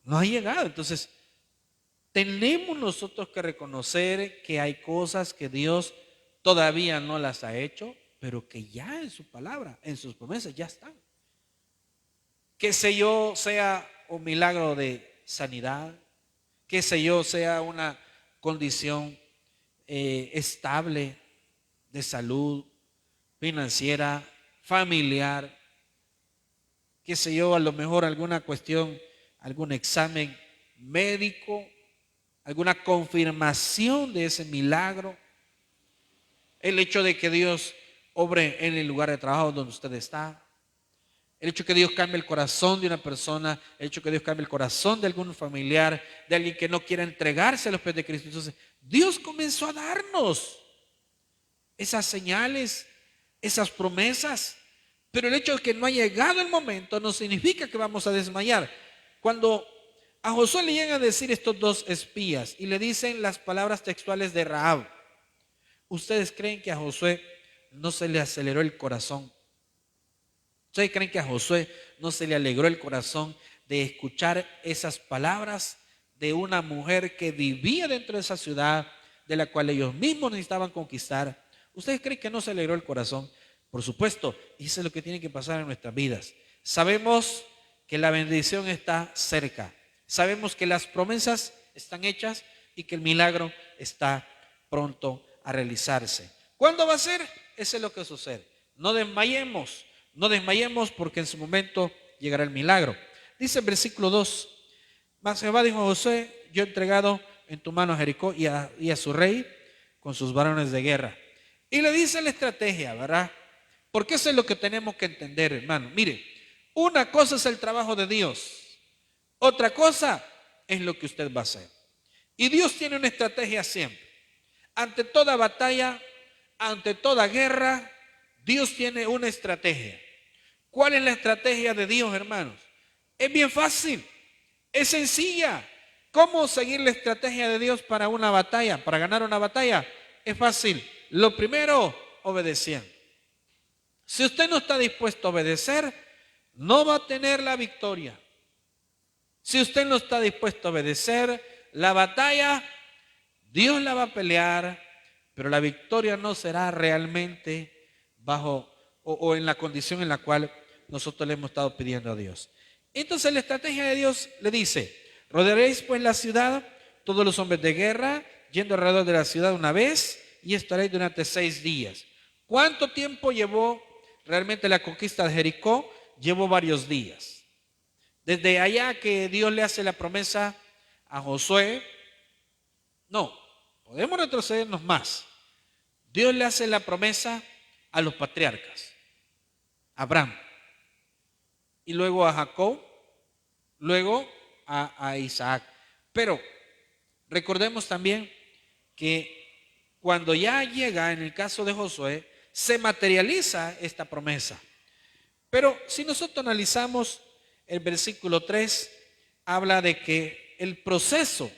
No ha llegado. Entonces, tenemos nosotros que reconocer que hay cosas que Dios todavía no las ha hecho, pero que ya en su palabra, en sus promesas ya están. Que sea un milagro de sanidad, que sea una condición estable de salud, financiera, familiar, a lo mejor alguna cuestión, algún examen médico, alguna confirmación de ese milagro, el hecho de que Dios obre en el lugar de trabajo donde usted está, el hecho de que Dios cambie el corazón de una persona, el hecho de que Dios cambie el corazón de algún familiar, de alguien que no quiera entregarse a los pies de Cristo. Entonces, Dios comenzó a darnos esas señales, esas promesas, pero el hecho de que no ha llegado el momento no significa que vamos a desmayar. Cuando a Josué le llegan a decir estos dos espías y le dicen las palabras textuales de Rahab, ¿ustedes creen que a Josué no se le aceleró el corazón? ¿Ustedes creen que a Josué no se le alegró el corazón de escuchar esas palabras de una mujer que vivía dentro de esa ciudad, de la cual ellos mismos necesitaban conquistar? ¿Ustedes creen que no se alegró el corazón? Por supuesto, y eso es lo que tiene que pasar en nuestras vidas. Sabemos que la bendición está cerca. Sabemos que las promesas están hechas y que el milagro está pronto a realizarse. ¿Cuándo va a ser? Eso es lo que sucede. No desmayemos, no desmayemos porque en su momento llegará el milagro. Dice el versículo 2, mas Jehová dijo a Josué, yo he entregado en tu mano a Jericó y a su rey con sus varones de guerra. Y le dice la estrategia, ¿verdad? Porque eso es lo que tenemos que entender, hermano. Mire, una cosa es el trabajo de Dios, otra cosa es lo que usted va a hacer. Y Dios tiene una estrategia siempre. Ante toda batalla, ante toda guerra, Dios tiene una estrategia. ¿Cuál es la estrategia de Dios, hermanos? Es bien fácil, es sencilla. ¿Cómo seguir la estrategia de Dios para una batalla, para ganar una batalla? Es fácil. Lo primero, obedeciendo. Si usted no está dispuesto a obedecer, no va a tener la victoria. Si usted no está dispuesto a obedecer, la batalla, Dios la va a pelear, pero la victoria no será realmente bajo o en la condición en la cual nosotros le hemos estado pidiendo a Dios. Entonces la estrategia de Dios le dice, rodearéis pues la ciudad, todos los hombres de guerra, yendo alrededor de la ciudad una vez, y estaréis durante 6 días. ¿Cuánto tiempo llevó realmente la conquista de Jericó? Llevó varios días. Desde allá que Dios le hace la promesa a Josué, no, podemos retrocedernos más. Dios le hace la promesa a los patriarcas, a Abraham, y luego a Jacob, luego a Isaac. Pero recordemos también que cuando ya llega, en el caso de Josué, se materializa esta promesa. Pero si nosotros analizamos el versículo 3, habla de que el proceso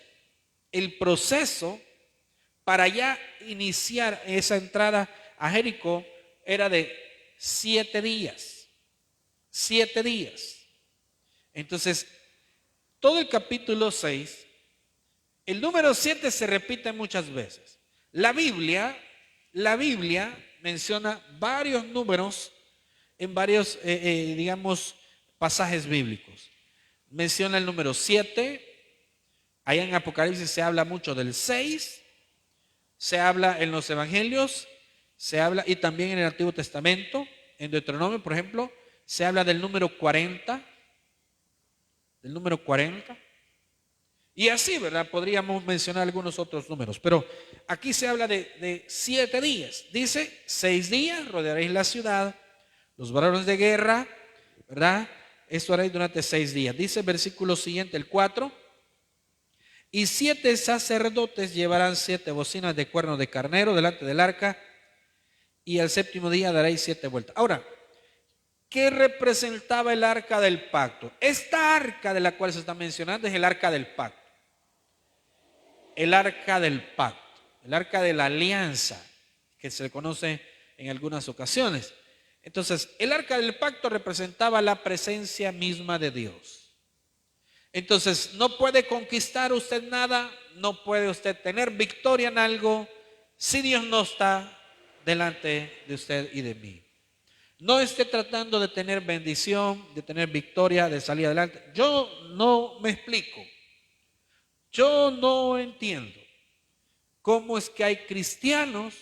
para ya iniciar esa entrada a Jericó era de 7 días. 7 días. Entonces, todo el capítulo 6, el número 7 se repite muchas veces. La Biblia menciona varios números en varios, digamos, pasajes bíblicos. Menciona el número 7, allá en Apocalipsis se habla mucho del 6, se habla en los evangelios, se habla y también en el Antiguo Testamento, en Deuteronomio, por ejemplo, se habla del número 40, y así, ¿verdad? Podríamos mencionar algunos otros números, pero aquí se habla de 7 días. Dice, 6 días rodearéis la ciudad, los varones de guerra, ¿verdad? Esto haréis durante 6 días. Dice el versículo siguiente, el 4, y 7 sacerdotes llevarán 7 bocinas de cuerno de carnero delante del arca, y al 7º día daréis 7 vueltas. Ahora, ¿qué representaba el arca del pacto? Esta arca de la cual se está mencionando es el arca del pacto. El arca del pacto, el arca de la alianza, que se le conoce en algunas ocasiones. Entonces, el arca del pacto representaba la presencia misma de Dios. Entonces, no puede conquistar usted nada, no puede usted tener victoria en algo si Dios no está delante de usted y de mí. No esté tratando de tener bendición, de tener victoria, de salir adelante. Yo no me explico. Yo no entiendo cómo es que hay cristianos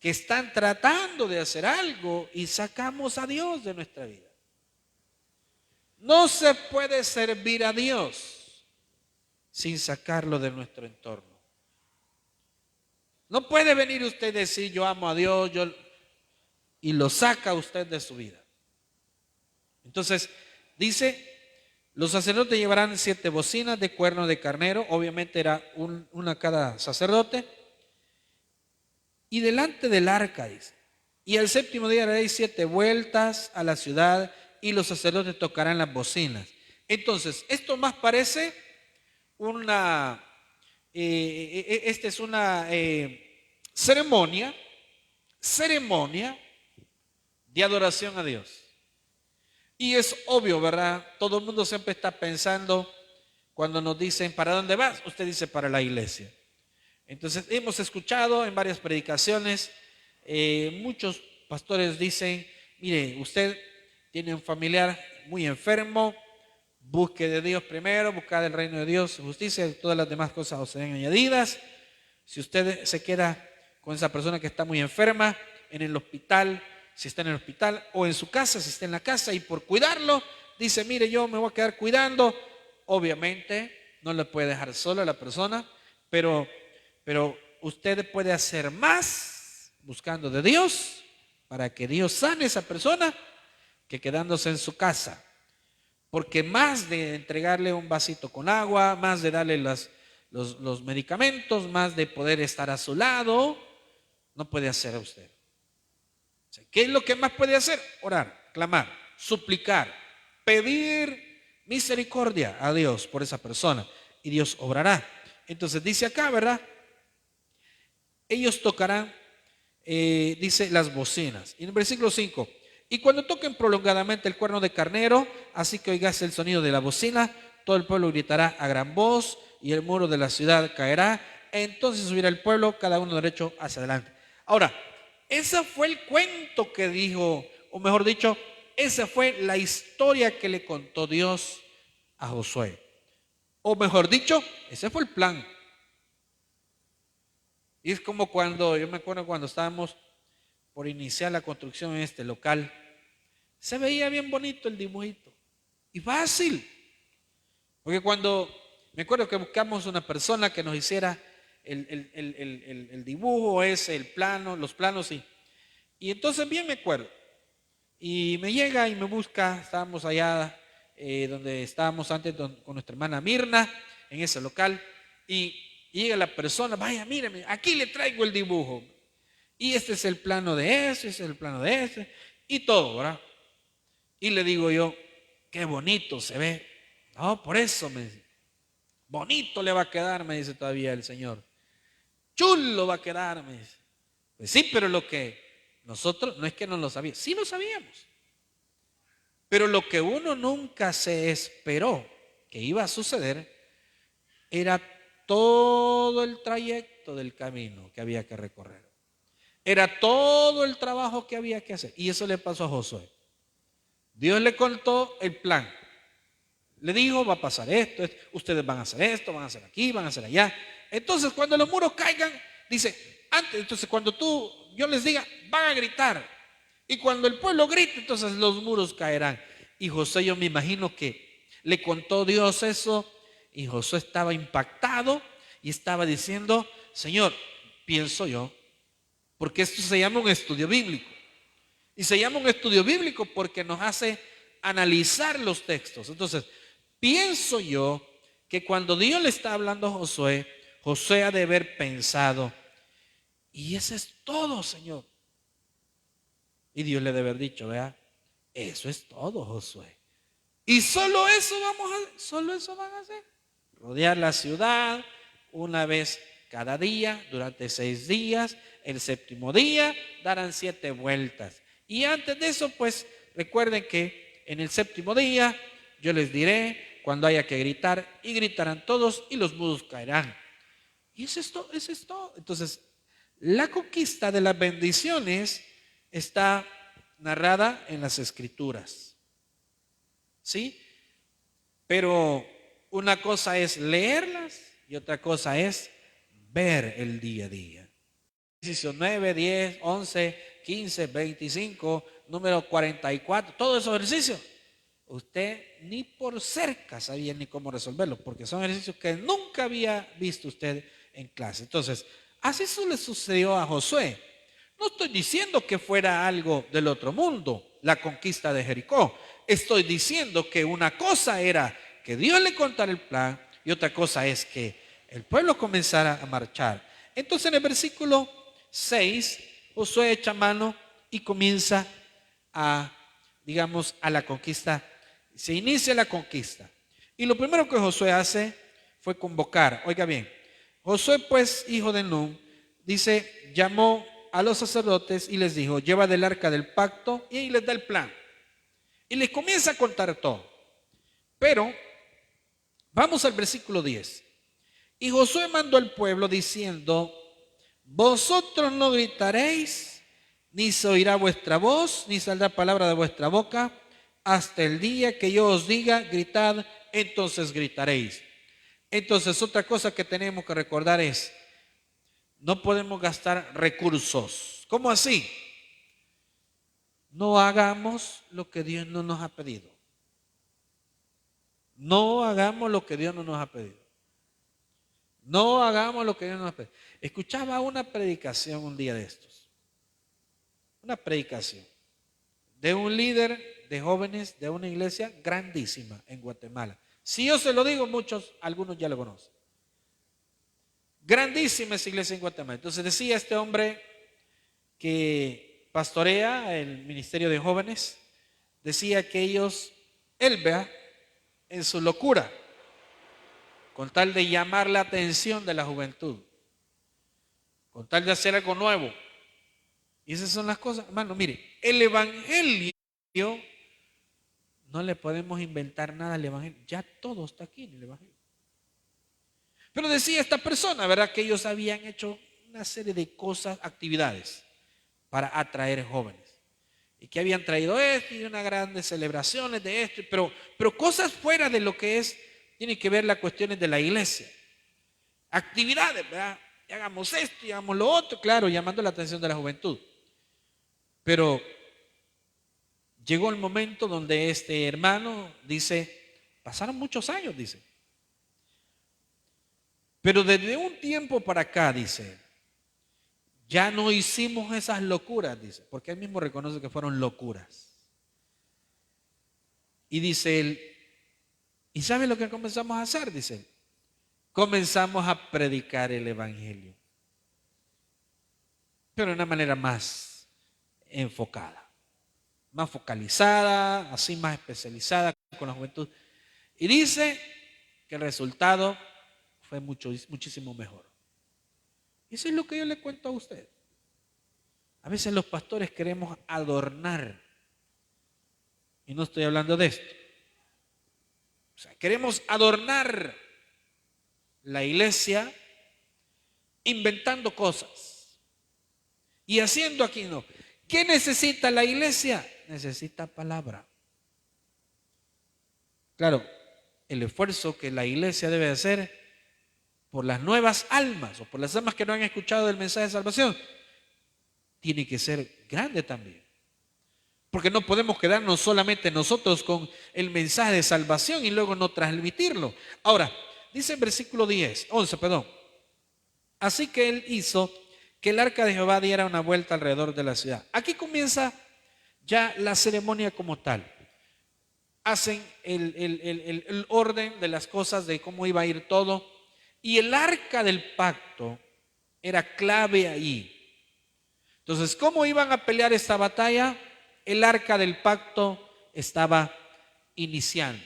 que están tratando de hacer algo y sacamos a Dios de nuestra vida. No se puede servir a Dios sin sacarlo de nuestro entorno. No puede venir usted y decir yo amo a Dios, y lo saca usted de su vida. Entonces, dice, los sacerdotes llevarán 7 bocinas de cuerno de carnero, obviamente era una cada sacerdote, y delante del arca, dice, y el 7º día haréis 7 vueltas a la ciudad, y los sacerdotes tocarán las bocinas. Entonces, esto más parece una ceremonia de adoración a Dios. Y es obvio, ¿verdad? Todo el mundo siempre está pensando, cuando nos dicen, ¿para dónde vas? Usted dice, para la iglesia. Entonces, hemos escuchado en varias predicaciones muchos pastores dicen, mire, usted tiene un familiar muy enfermo, busque de Dios primero, buscar el reino de Dios, justicia, y todas las demás cosas os serán añadidas. Si usted se queda con esa persona que está muy enferma, en el hospital, si está en el hospital, o en su casa, si está en la casa, y por cuidarlo, dice, mire, yo me voy a quedar cuidando. Obviamente, no le puede dejar sola a la persona, pero usted puede hacer más buscando de Dios para que Dios sane a esa persona que quedándose en su casa. Porque más de entregarle un vasito con agua, más de darle los medicamentos, más de poder estar a su lado, no puede hacer a usted. O sea, ¿qué es lo que más puede hacer? Orar, clamar, suplicar, pedir misericordia a Dios por esa persona y Dios obrará. Entonces dice acá, ¿verdad? Ellos tocarán, dice, las bocinas. Y en el versículo 5, y cuando toquen prolongadamente el cuerno de carnero, así que oigas el sonido de la bocina, todo el pueblo gritará a gran voz y el muro de la ciudad caerá. Entonces subirá el pueblo, cada uno derecho hacia adelante. Ahora, ese fue el cuento que dijo, o mejor dicho, esa fue la historia que le contó Dios a Josué. O mejor dicho, ese fue el plan. Y es como cuando, yo me acuerdo cuando estábamos por iniciar la construcción en este local, se veía bien bonito el dibujito y fácil, porque cuando me acuerdo que buscamos una persona que nos hiciera el dibujo ese, el plano, los planos, y entonces bien me acuerdo, y me llega y me busca, estábamos allá donde estábamos antes con nuestra hermana Mirna, en ese local, y llega la persona, vaya, míreme, aquí le traigo el dibujo. Y este es el plano de ese, es el plano de ese, y todo, ¿verdad? Y le digo yo, qué bonito se ve. No, por eso me dice, bonito le va a quedar, me dice todavía el Señor. Chulo va a quedar, me dice. Pues sí, pero lo que nosotros, no es que no lo sabíamos, sí lo sabíamos. Pero lo que uno nunca se esperó que iba a suceder era todo el trayecto del camino que había que recorrer. Era todo el trabajo que había que hacer. Y eso le pasó a Josué. Dios le contó el plan. Le dijo, va a pasar esto, ustedes van a hacer esto, van a hacer aquí, van a hacer allá. Entonces, cuando los muros caigan, dice, entonces cuando yo les diga, van a gritar. Y cuando el pueblo grite, entonces los muros caerán. Y Josué, yo me imagino que le contó Dios eso, y Josué estaba impactado y estaba diciendo, Señor, pienso yo, porque esto se llama un estudio bíblico. Y se llama un estudio bíblico porque nos hace analizar los textos. Entonces, pienso yo que cuando Dios le está hablando a Josué, Josué ha de haber pensado, y eso es todo, Señor. Y Dios le debe haber dicho, vea, eso es todo, Josué. Y solo eso solo eso van a hacer. Rodear la ciudad una vez cada día, durante 6 días. El séptimo día darán 7 vueltas. Y antes de eso, pues, recuerden que en el séptimo día yo les diré cuando haya que gritar, y gritarán todos y los muros caerán. Y eso es todo. Entonces, la conquista de las bendiciones está narrada en las Escrituras. ¿Sí? Pero una cosa es leerlas y otra cosa es ver el día a día. Ejercicio 9, 10, 11, 15, 25, número 44, todos esos ejercicios. Usted ni por cerca sabía ni cómo resolverlos, porque son ejercicios que nunca había visto usted en clase. Entonces, así eso le sucedió a Josué. No estoy diciendo que fuera algo del otro mundo, la conquista de Jericó. Estoy diciendo que una cosa era que Dios le contara el plan y otra cosa es que el pueblo comenzara a marchar. Entonces en el versículo 6, Josué echa mano y comienza a la conquista. Se inicia la conquista. Y lo primero que Josué hace fue convocar. Oiga bien, Josué pues, hijo de Nun, dice, llamó a los sacerdotes y les dijo, lleva del arca del pacto, y ahí les da el plan. Y les comienza a contar todo. Pero, vamos al versículo 10. Y Josué mandó al pueblo diciendo, vosotros no gritaréis ni se oirá vuestra voz, ni saldrá palabra de vuestra boca, hasta el día que yo os diga, gritad, entonces gritaréis. Entonces, otra cosa que tenemos que recordar es, no podemos gastar recursos. ¿Cómo así? No hagamos lo que Dios no nos ha pedido. No hagamos lo que Dios no nos ha pedido. No hagamos lo que Dios no nos ha pedido. Escuchaba una predicación un día de estos. Una predicación de un líder de jóvenes de una iglesia grandísima en Guatemala. Si yo se lo digo, algunos ya lo conocen. Grandísima esa iglesia en Guatemala. Entonces decía este hombre que pastorea el ministerio de jóvenes, decía que él vea en su locura, con tal de llamar la atención de la juventud, con tal de hacer algo nuevo. Y esas son las cosas, hermano, mire, el evangelio, no le podemos inventar nada al evangelio, ya todo está aquí en el evangelio. Pero decía esta persona, ¿verdad? Que ellos habían hecho una serie de cosas, actividades para atraer jóvenes. Y que habían traído esto y unas grandes celebraciones de esto, pero cosas fuera de lo que tiene que ver las cuestiones de la iglesia. Actividades, ¿verdad? Y hagamos esto y hagamos lo otro, claro, llamando la atención de la juventud. Pero llegó el momento donde este hermano dice, pasaron muchos años, dice. Pero desde un tiempo para acá, dice, ya no hicimos esas locuras, dice, porque él mismo reconoce que fueron locuras. Y dice él, ¿y sabe lo que comenzamos a hacer? Dice él, comenzamos a predicar el evangelio, pero de una manera más enfocada, más focalizada, así más especializada con la juventud. Y dice que el resultado fue muchísimo mejor. Eso es lo que yo le cuento a usted. A veces los pastores queremos adornar, y no estoy hablando de esto. O sea, queremos adornar la iglesia inventando cosas y haciendo aquí no. ¿Qué necesita la iglesia? Necesita palabra. Claro, el esfuerzo que la iglesia debe hacer por las nuevas almas o por las almas que no han escuchado el mensaje de salvación tiene que ser grande también. Porque no podemos quedarnos solamente nosotros con el mensaje de salvación y luego no transmitirlo. Ahora, dice en versículo 11, así que él hizo que el arca de Jehová diera una vuelta alrededor de la ciudad. Aquí comienza ya la ceremonia como tal. Hacen el orden de las cosas, de cómo iba a ir todo. Y el arca del pacto era clave ahí. Entonces, ¿cómo iban a pelear esta batalla? El arca del pacto estaba iniciando.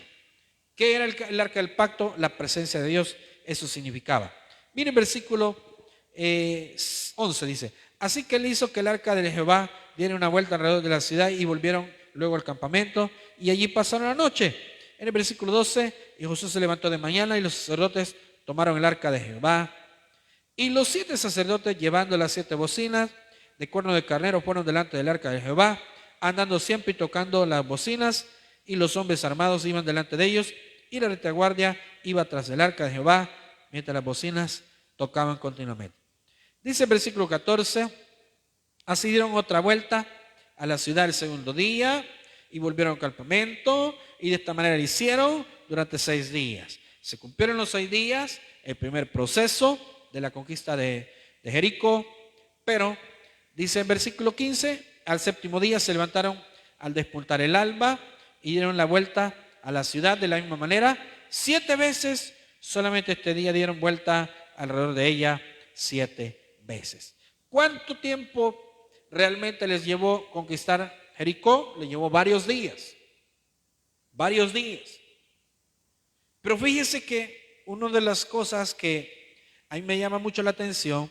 ¿Qué era el arca del pacto? La presencia de Dios, eso significaba. Miren versículo 11 dice, así que él hizo que el arca de Jehová diera una vuelta alrededor de la ciudad y volvieron luego al campamento y allí pasaron la noche. En el versículo 12, y Josué se levantó de mañana y los sacerdotes tomaron el arca de Jehová y los 7 sacerdotes llevando las 7 bocinas de cuerno de carnero fueron delante del arca de Jehová, andando siempre y tocando las bocinas, y los hombres armados iban delante de ellos y la retaguardia iba tras el arca de Jehová mientras las bocinas tocaban continuamente. Dice el versículo 14, así dieron otra vuelta a la ciudad el segundo día y volvieron al campamento y de esta manera lo hicieron durante 6 días. Se cumplieron los 6 días, el primer proceso de la conquista de Jericó, pero dice en versículo 15, al 7º día se levantaron al despuntar el alba y dieron la vuelta a la ciudad de la misma manera. 7 veces, solamente este día dieron vuelta alrededor de ella 7 veces. ¿Cuánto tiempo realmente les llevó conquistar Jericó? Les llevó varios días. Varios días. Pero fíjese que una de las cosas que a mí me llama mucho la atención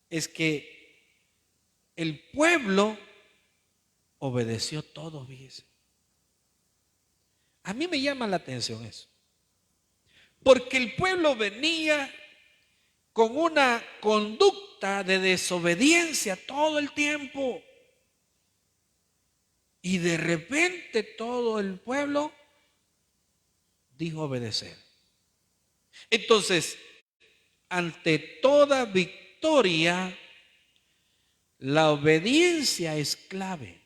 es que el pueblo obedeció todo, fíjese. A mí me llama la atención eso. Porque el pueblo venía con una conducta de desobediencia todo el tiempo. Y de repente todo el pueblo dijo obedecer. Entonces, ante toda victoria, la obediencia es clave.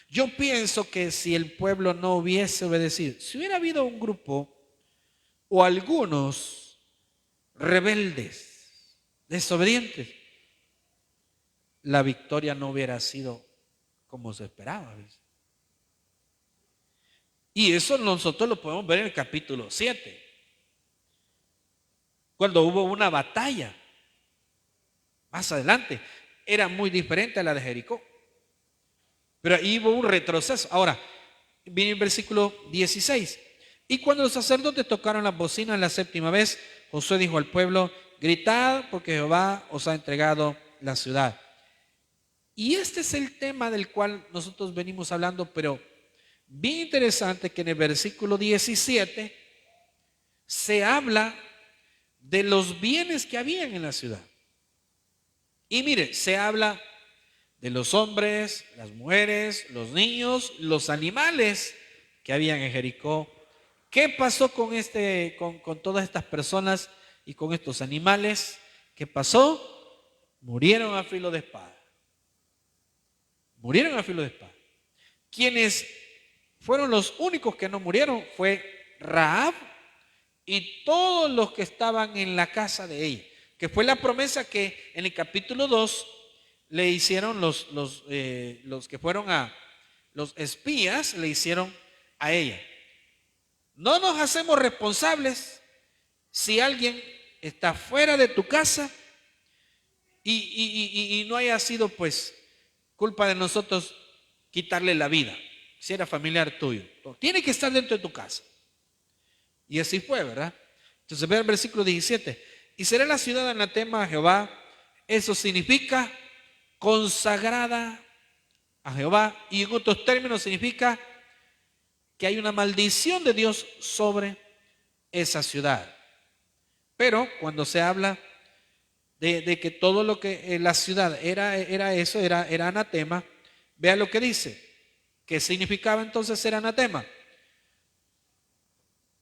Yo pienso que si el pueblo no hubiese obedecido, si hubiera habido un grupo o algunos rebeldes, desobedientes, la victoria no hubiera sido como se esperaba. ¿Ves? Y eso nosotros lo podemos ver en el capítulo 7, cuando hubo una batalla. Más adelante, era muy diferente a la de Jericó. Pero ahí hubo un retroceso. Ahora, viene el versículo 16. Y cuando los sacerdotes tocaron las bocinas la séptima vez, Josué dijo al pueblo, gritad porque Jehová os ha entregado la ciudad. Y este es el tema del cual nosotros venimos hablando, pero bien interesante que en el versículo 17 se habla de los bienes que habían en la ciudad. Y mire, se habla de los hombres, las mujeres, los niños, los animales que habían en Jericó. ¿Qué pasó con todas estas personas y con estos animales? ¿Qué pasó? Murieron a filo de espada. Murieron a filo de espada. Quienes fueron los únicos que no murieron fue Rahab y todos los que estaban en la casa de ella, que fue la promesa que en el capítulo 2 le hicieron los que fueron los espías, le hicieron a ella. No nos hacemos responsables si alguien está fuera de tu casa y no haya sido pues culpa de nosotros quitarle la vida, si era familiar tuyo. Tiene que estar dentro de tu casa. Y así fue, ¿verdad? Entonces ve el versículo 17. Y será la ciudad anatema a Jehová. Eso significa consagrada a Jehová. Y en otros términos significa que hay una maldición de Dios sobre esa ciudad. Pero cuando se habla de que todo lo que la ciudad era anatema, vea lo que dice. ¿Qué significaba entonces ser anatema?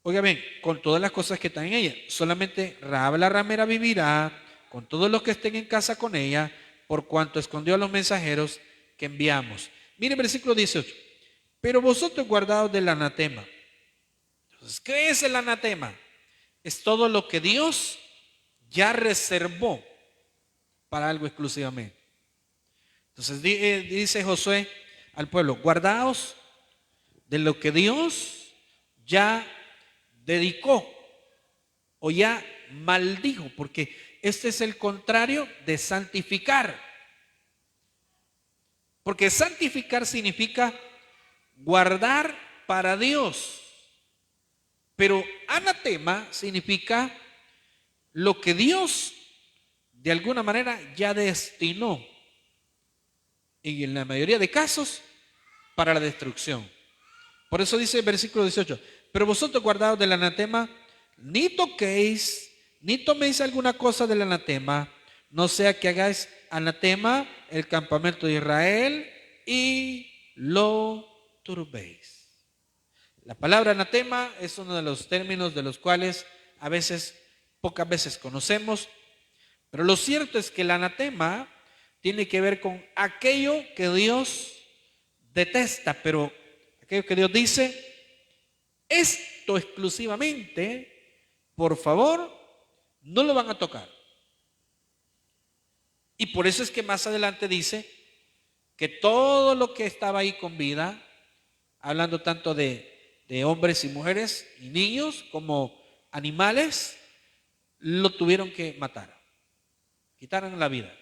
Oiga bien, con todas las cosas que están en ella, solamente Rahab la ramera vivirá, con todos los que estén en casa con ella, por cuanto escondió a los mensajeros que enviamos. Mire versículo 18. Pero vosotros guardaos del anatema. Entonces, ¿qué es el anatema? Es todo lo que Dios ya reservó para algo exclusivamente. Entonces dice Josué al pueblo, guardaos de lo que Dios ya dedicó o ya maldijo, porque este es el contrario de santificar. Porque santificar significa guardar para Dios. Pero anatema significa lo que Dios de alguna manera ya destinó, y en la mayoría de casos, para la destrucción. Por eso dice el versículo 18, pero vosotros guardaos del anatema, ni toquéis, ni toméis alguna cosa del anatema, no sea que hagáis anatema el campamento de Israel y lo turbéis. La palabra anatema es uno de los términos de los cuales a veces, pocas veces conocemos, pero lo cierto es que el anatema tiene que ver con aquello que Dios detesta, pero aquello que Dios dice, esto exclusivamente, por favor, no lo van a tocar. Y por eso es que más adelante dice que todo lo que estaba ahí con vida, hablando tanto de hombres y mujeres y niños como animales, lo tuvieron que matar, quitaron la vida,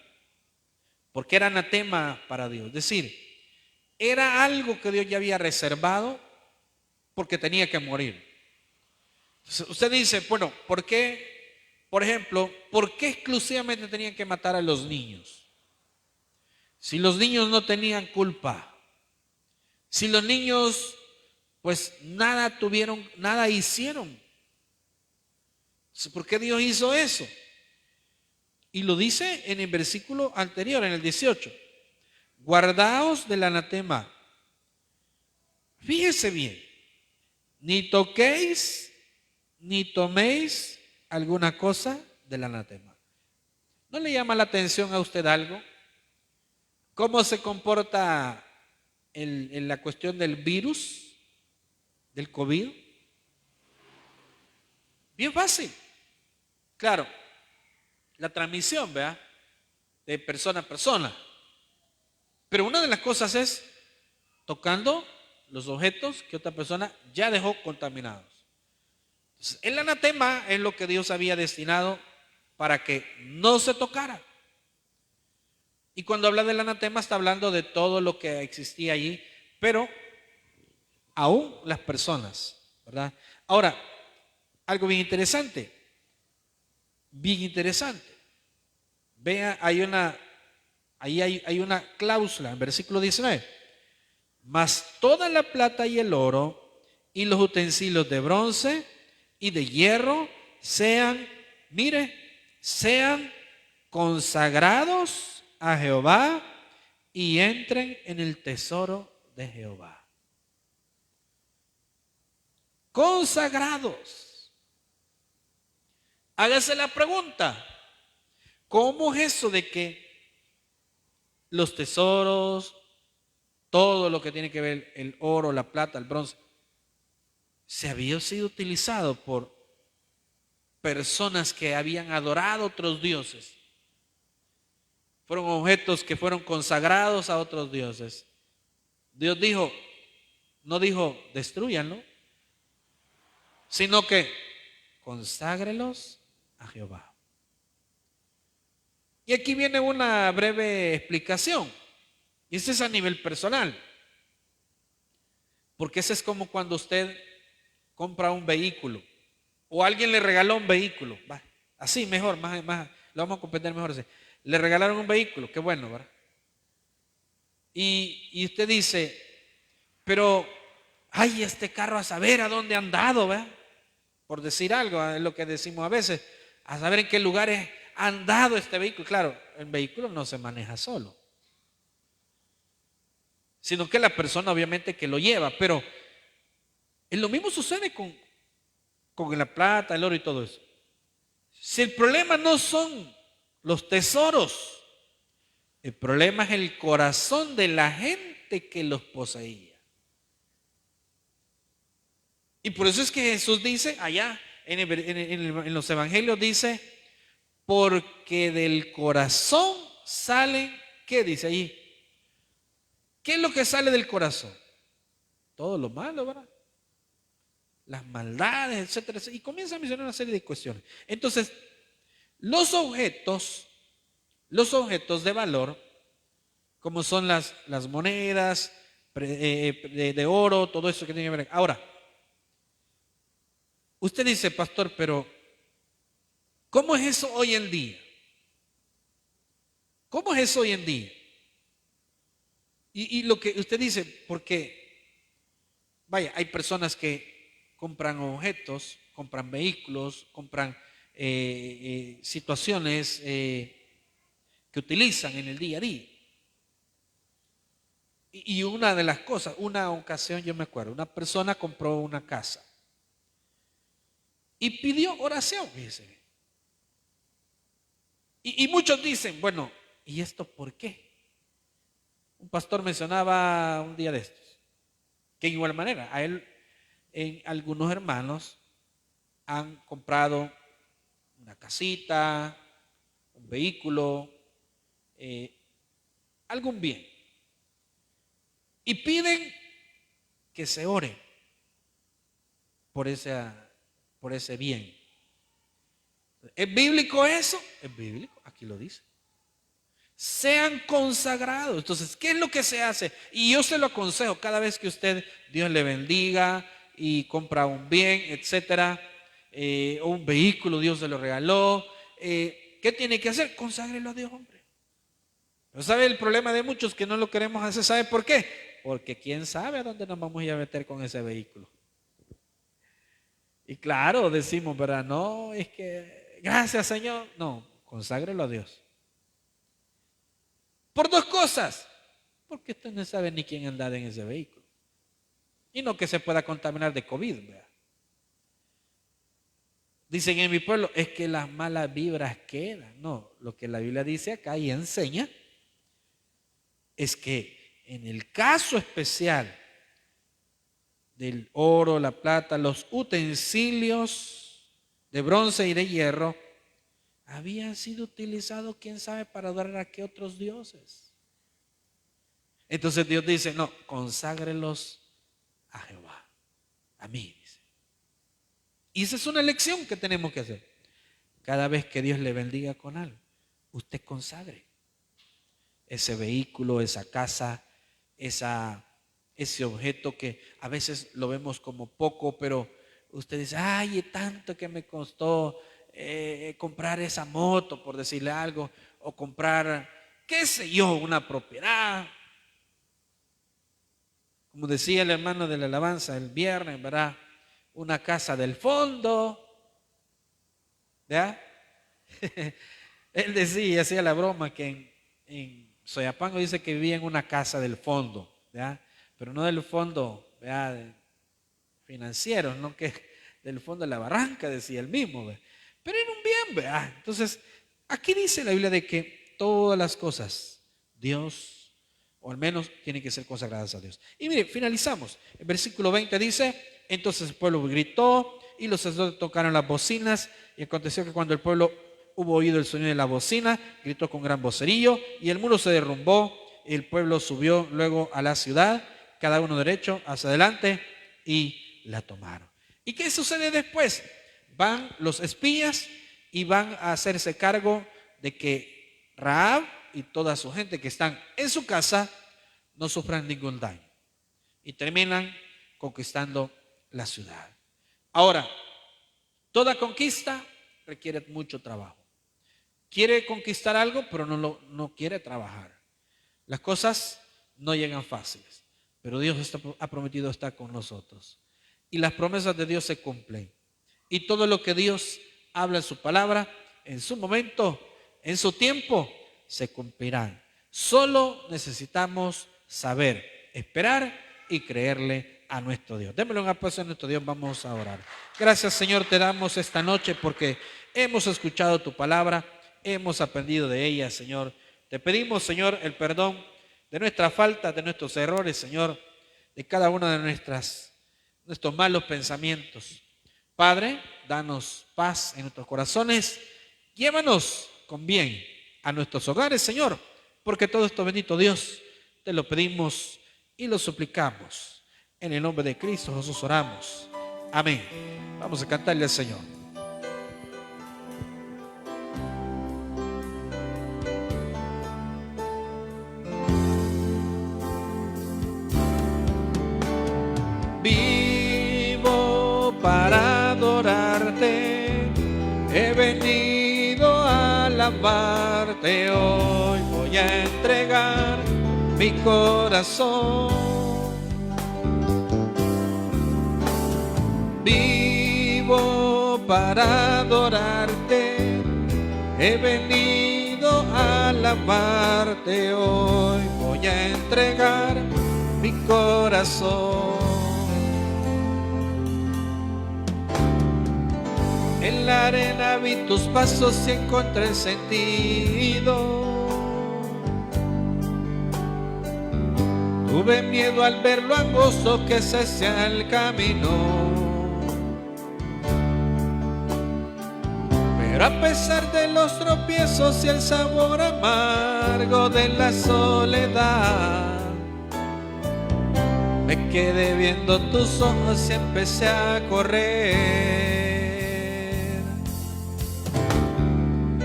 porque era anatema para Dios. Es decir, era algo que Dios ya había reservado porque tenía que morir. Entonces, usted dice, bueno, ¿por qué? Por ejemplo, ¿por qué exclusivamente tenían que matar a los niños? Si los niños no tenían culpa, si los niños pues nada tuvieron, nada hicieron, ¿por qué Dios hizo eso? Y lo dice en el versículo anterior, en el 18. Guardaos del anatema. Fíjese bien, ni toquéis ni toméis alguna cosa del anatema. ¿No le llama la atención a usted algo? ¿Cómo se comporta en la cuestión del virus, del COVID? Bien fácil. Claro, la transmisión, ¿verdad? De persona a persona. Pero una de las cosas es tocando los objetos que otra persona ya dejó contaminados. Entonces, el anatema es lo que Dios había destinado para que no se tocara. Y cuando habla del anatema está hablando de todo lo que existía allí, pero aún las personas, ¿verdad? Ahora, algo bien interesante. Vea, hay una cláusula en versículo 19. Mas toda la plata y el oro y los utensilios de bronce y de hierro sean consagrados a Jehová y entren en el tesoro de Jehová. Consagrados. Hágase la pregunta, ¿cómo es eso de que los tesoros, todo lo que tiene que ver el oro, la plata, el bronce, se había sido utilizado por personas que habían adorado a otros dioses? Fueron objetos que fueron consagrados a otros dioses. Dios dijo, no dijo destrúyanlo, sino que conságrelos a Jehová. Y aquí viene una breve explicación. Y este es a nivel personal. Porque ese es como cuando usted compra un vehículo o alguien le regaló un vehículo. Va, así mejor, más, lo vamos a comprender mejor así. Le regalaron un vehículo, qué bueno, ¿verdad? Y usted dice, pero, ay, este carro a saber a dónde ha andado, ¿verdad? Por decir algo, es lo que decimos a veces, a saber en qué lugares ha andado este vehículo. Claro, el vehículo no se maneja solo, sino que la persona obviamente que lo lleva, pero lo mismo sucede con la plata, el oro y todo eso. Si el problema no son los tesoros, el problema es el corazón de la gente que los poseía. Y por eso es que Jesús dice allá en los evangelios, dice, porque del corazón salen, ¿qué dice ahí? ¿Qué es lo que sale del corazón? Todo lo malo, ¿verdad? Las maldades, etcétera, etcétera. Y comienza a mencionar una serie de cuestiones. Entonces, los objetos de valor, como son las monedas de oro, todo eso que tiene que ver. Ahora, usted dice, pastor, pero ¿cómo es eso hoy en día? ¿Cómo es eso hoy en día? Y lo que usted dice, porque, vaya, hay personas que compran objetos, compran vehículos, compran situaciones que utilizan en el día a día. Y una de las cosas, una ocasión yo me acuerdo, una persona compró una casa y pidió oración, fíjese. Y muchos dicen, bueno, ¿y esto por qué? Un pastor mencionaba un día de estos, que de igual manera, a él, algunos hermanos han comprado una casita, un vehículo, algún bien. Y piden que se ore por ese bien. ¿Es bíblico eso? Es bíblico, aquí lo dice. Sean consagrados. Entonces, ¿qué es lo que se hace? Y yo se lo aconsejo cada vez que usted, Dios le bendiga y compra un bien, etcétera, o un vehículo, Dios se lo regaló. ¿Qué tiene que hacer? Conságrelo a Dios, hombre. Pero ¿sabe el problema de muchos que no lo queremos hacer? ¿Sabe por qué? Porque quién sabe a dónde nos vamos a ir a meter con ese vehículo. Y claro, decimos, ¿verdad? No, es que, gracias Señor. No, conságrelo a Dios. Por dos cosas. Porque usted no sabe ni quién anda en ese vehículo. Y no que se pueda contaminar de COVID, ¿verdad? Dicen en mi pueblo, es que las malas vibras quedan. No, lo que la Biblia dice acá y enseña es que en el caso especial del oro, la plata, los utensilios de bronce y de hierro habían sido utilizados, quién sabe, para adorar a qué otros dioses. Entonces Dios dice, no, conságrelos a Jehová, a mí, dice. Y esa es una elección que tenemos que hacer. Cada vez que Dios le bendiga con algo, usted consagre ese vehículo, esa casa, ese objeto que a veces lo vemos como poco, pero usted dice, ay, tanto que me costó comprar esa moto, por decirle algo, o comprar, qué sé yo, una propiedad. Como decía el hermano de la alabanza el viernes, ¿verdad? Una casa del fondo, ¿ya? Él decía, hacía la broma que en Soyapango dice que vivía en una casa del fondo, ¿ya? Pero no del fondo, ¿ya? Financiero, no que del fondo de la barranca, decía él mismo, ¿verdad? Pero era un bien, ¿verdad? Entonces, aquí dice la Biblia de que todas las cosas, Dios, o al menos tienen que ser consagradas a Dios. Y mire, finalizamos. El versículo 20 dice, entonces el pueblo gritó y los sacerdotes tocaron las bocinas, y aconteció que cuando el pueblo hubo oído el sonido de la bocina, gritó con gran vocerío, y el muro se derrumbó, y el pueblo subió luego a la ciudad, cada uno derecho hacia adelante, y la tomaron. ¿Y qué sucede después? Van los espías y van a hacerse cargo de que Rahab y toda su gente que están en su casa no sufran ningún daño. Y terminan conquistando la ciudad. Ahora, toda conquista requiere mucho trabajo. Quiere conquistar algo, pero no quiere trabajar. Las cosas no llegan fáciles, pero Dios ha prometido estar con nosotros. Y las promesas de Dios se cumplen. Y todo lo que Dios habla en su palabra, en su momento, en su tiempo, se cumplirán. Solo necesitamos saber, esperar y creerle a nuestro Dios. Démosle un aplauso a nuestro Dios, vamos a orar. Gracias, Señor, te damos esta noche porque hemos escuchado tu palabra, hemos aprendido de ella, Señor. Te pedimos, Señor, el perdón de nuestras faltas, de nuestros errores, Señor, de cada una de nuestros malos pensamientos. Padre, danos paz en nuestros corazones, llévanos con bien a nuestros hogares, Señor, porque todo esto, bendito Dios, te lo pedimos y lo suplicamos. En el nombre de Cristo Jesús oramos. Amén. Vamos a cantarle al Señor. Vivo para adorarte, he venido a alabarte, hoy voy a entregar mi corazón. Vivo para adorarte, he venido a alabarte, hoy voy a entregar mi corazón. En la arena vi tus pasos y encontré el sentido. Tuve miedo al ver lo angosto que se hacía el camino. Pero a pesar de los tropiezos y el sabor amargo de la soledad, me quedé viendo tus ojos y empecé a correr.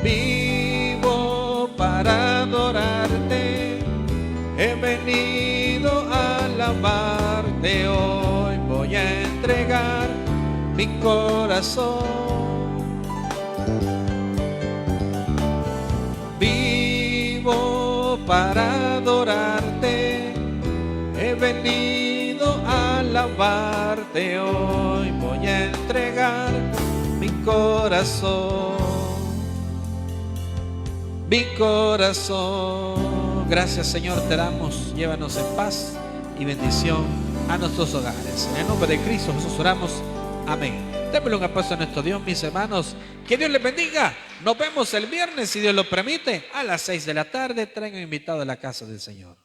Vivo para adorarte, he venido a alabarte, hoy voy a entregar mi corazón. Vivo para adorarte, he venido a alabarte, hoy voy a entregar mi corazón. Mi corazón. Gracias, Señor, te damos. Llévanos en paz y bendición. a nuestros hogares. En el nombre de Cristo Jesús oramos. Amén. Démosle un aplauso a nuestro Dios, mis hermanos. Que Dios les bendiga. Nos vemos el viernes, si Dios lo permite, a las 6 de la tarde. Traigan invitado a la casa del Señor.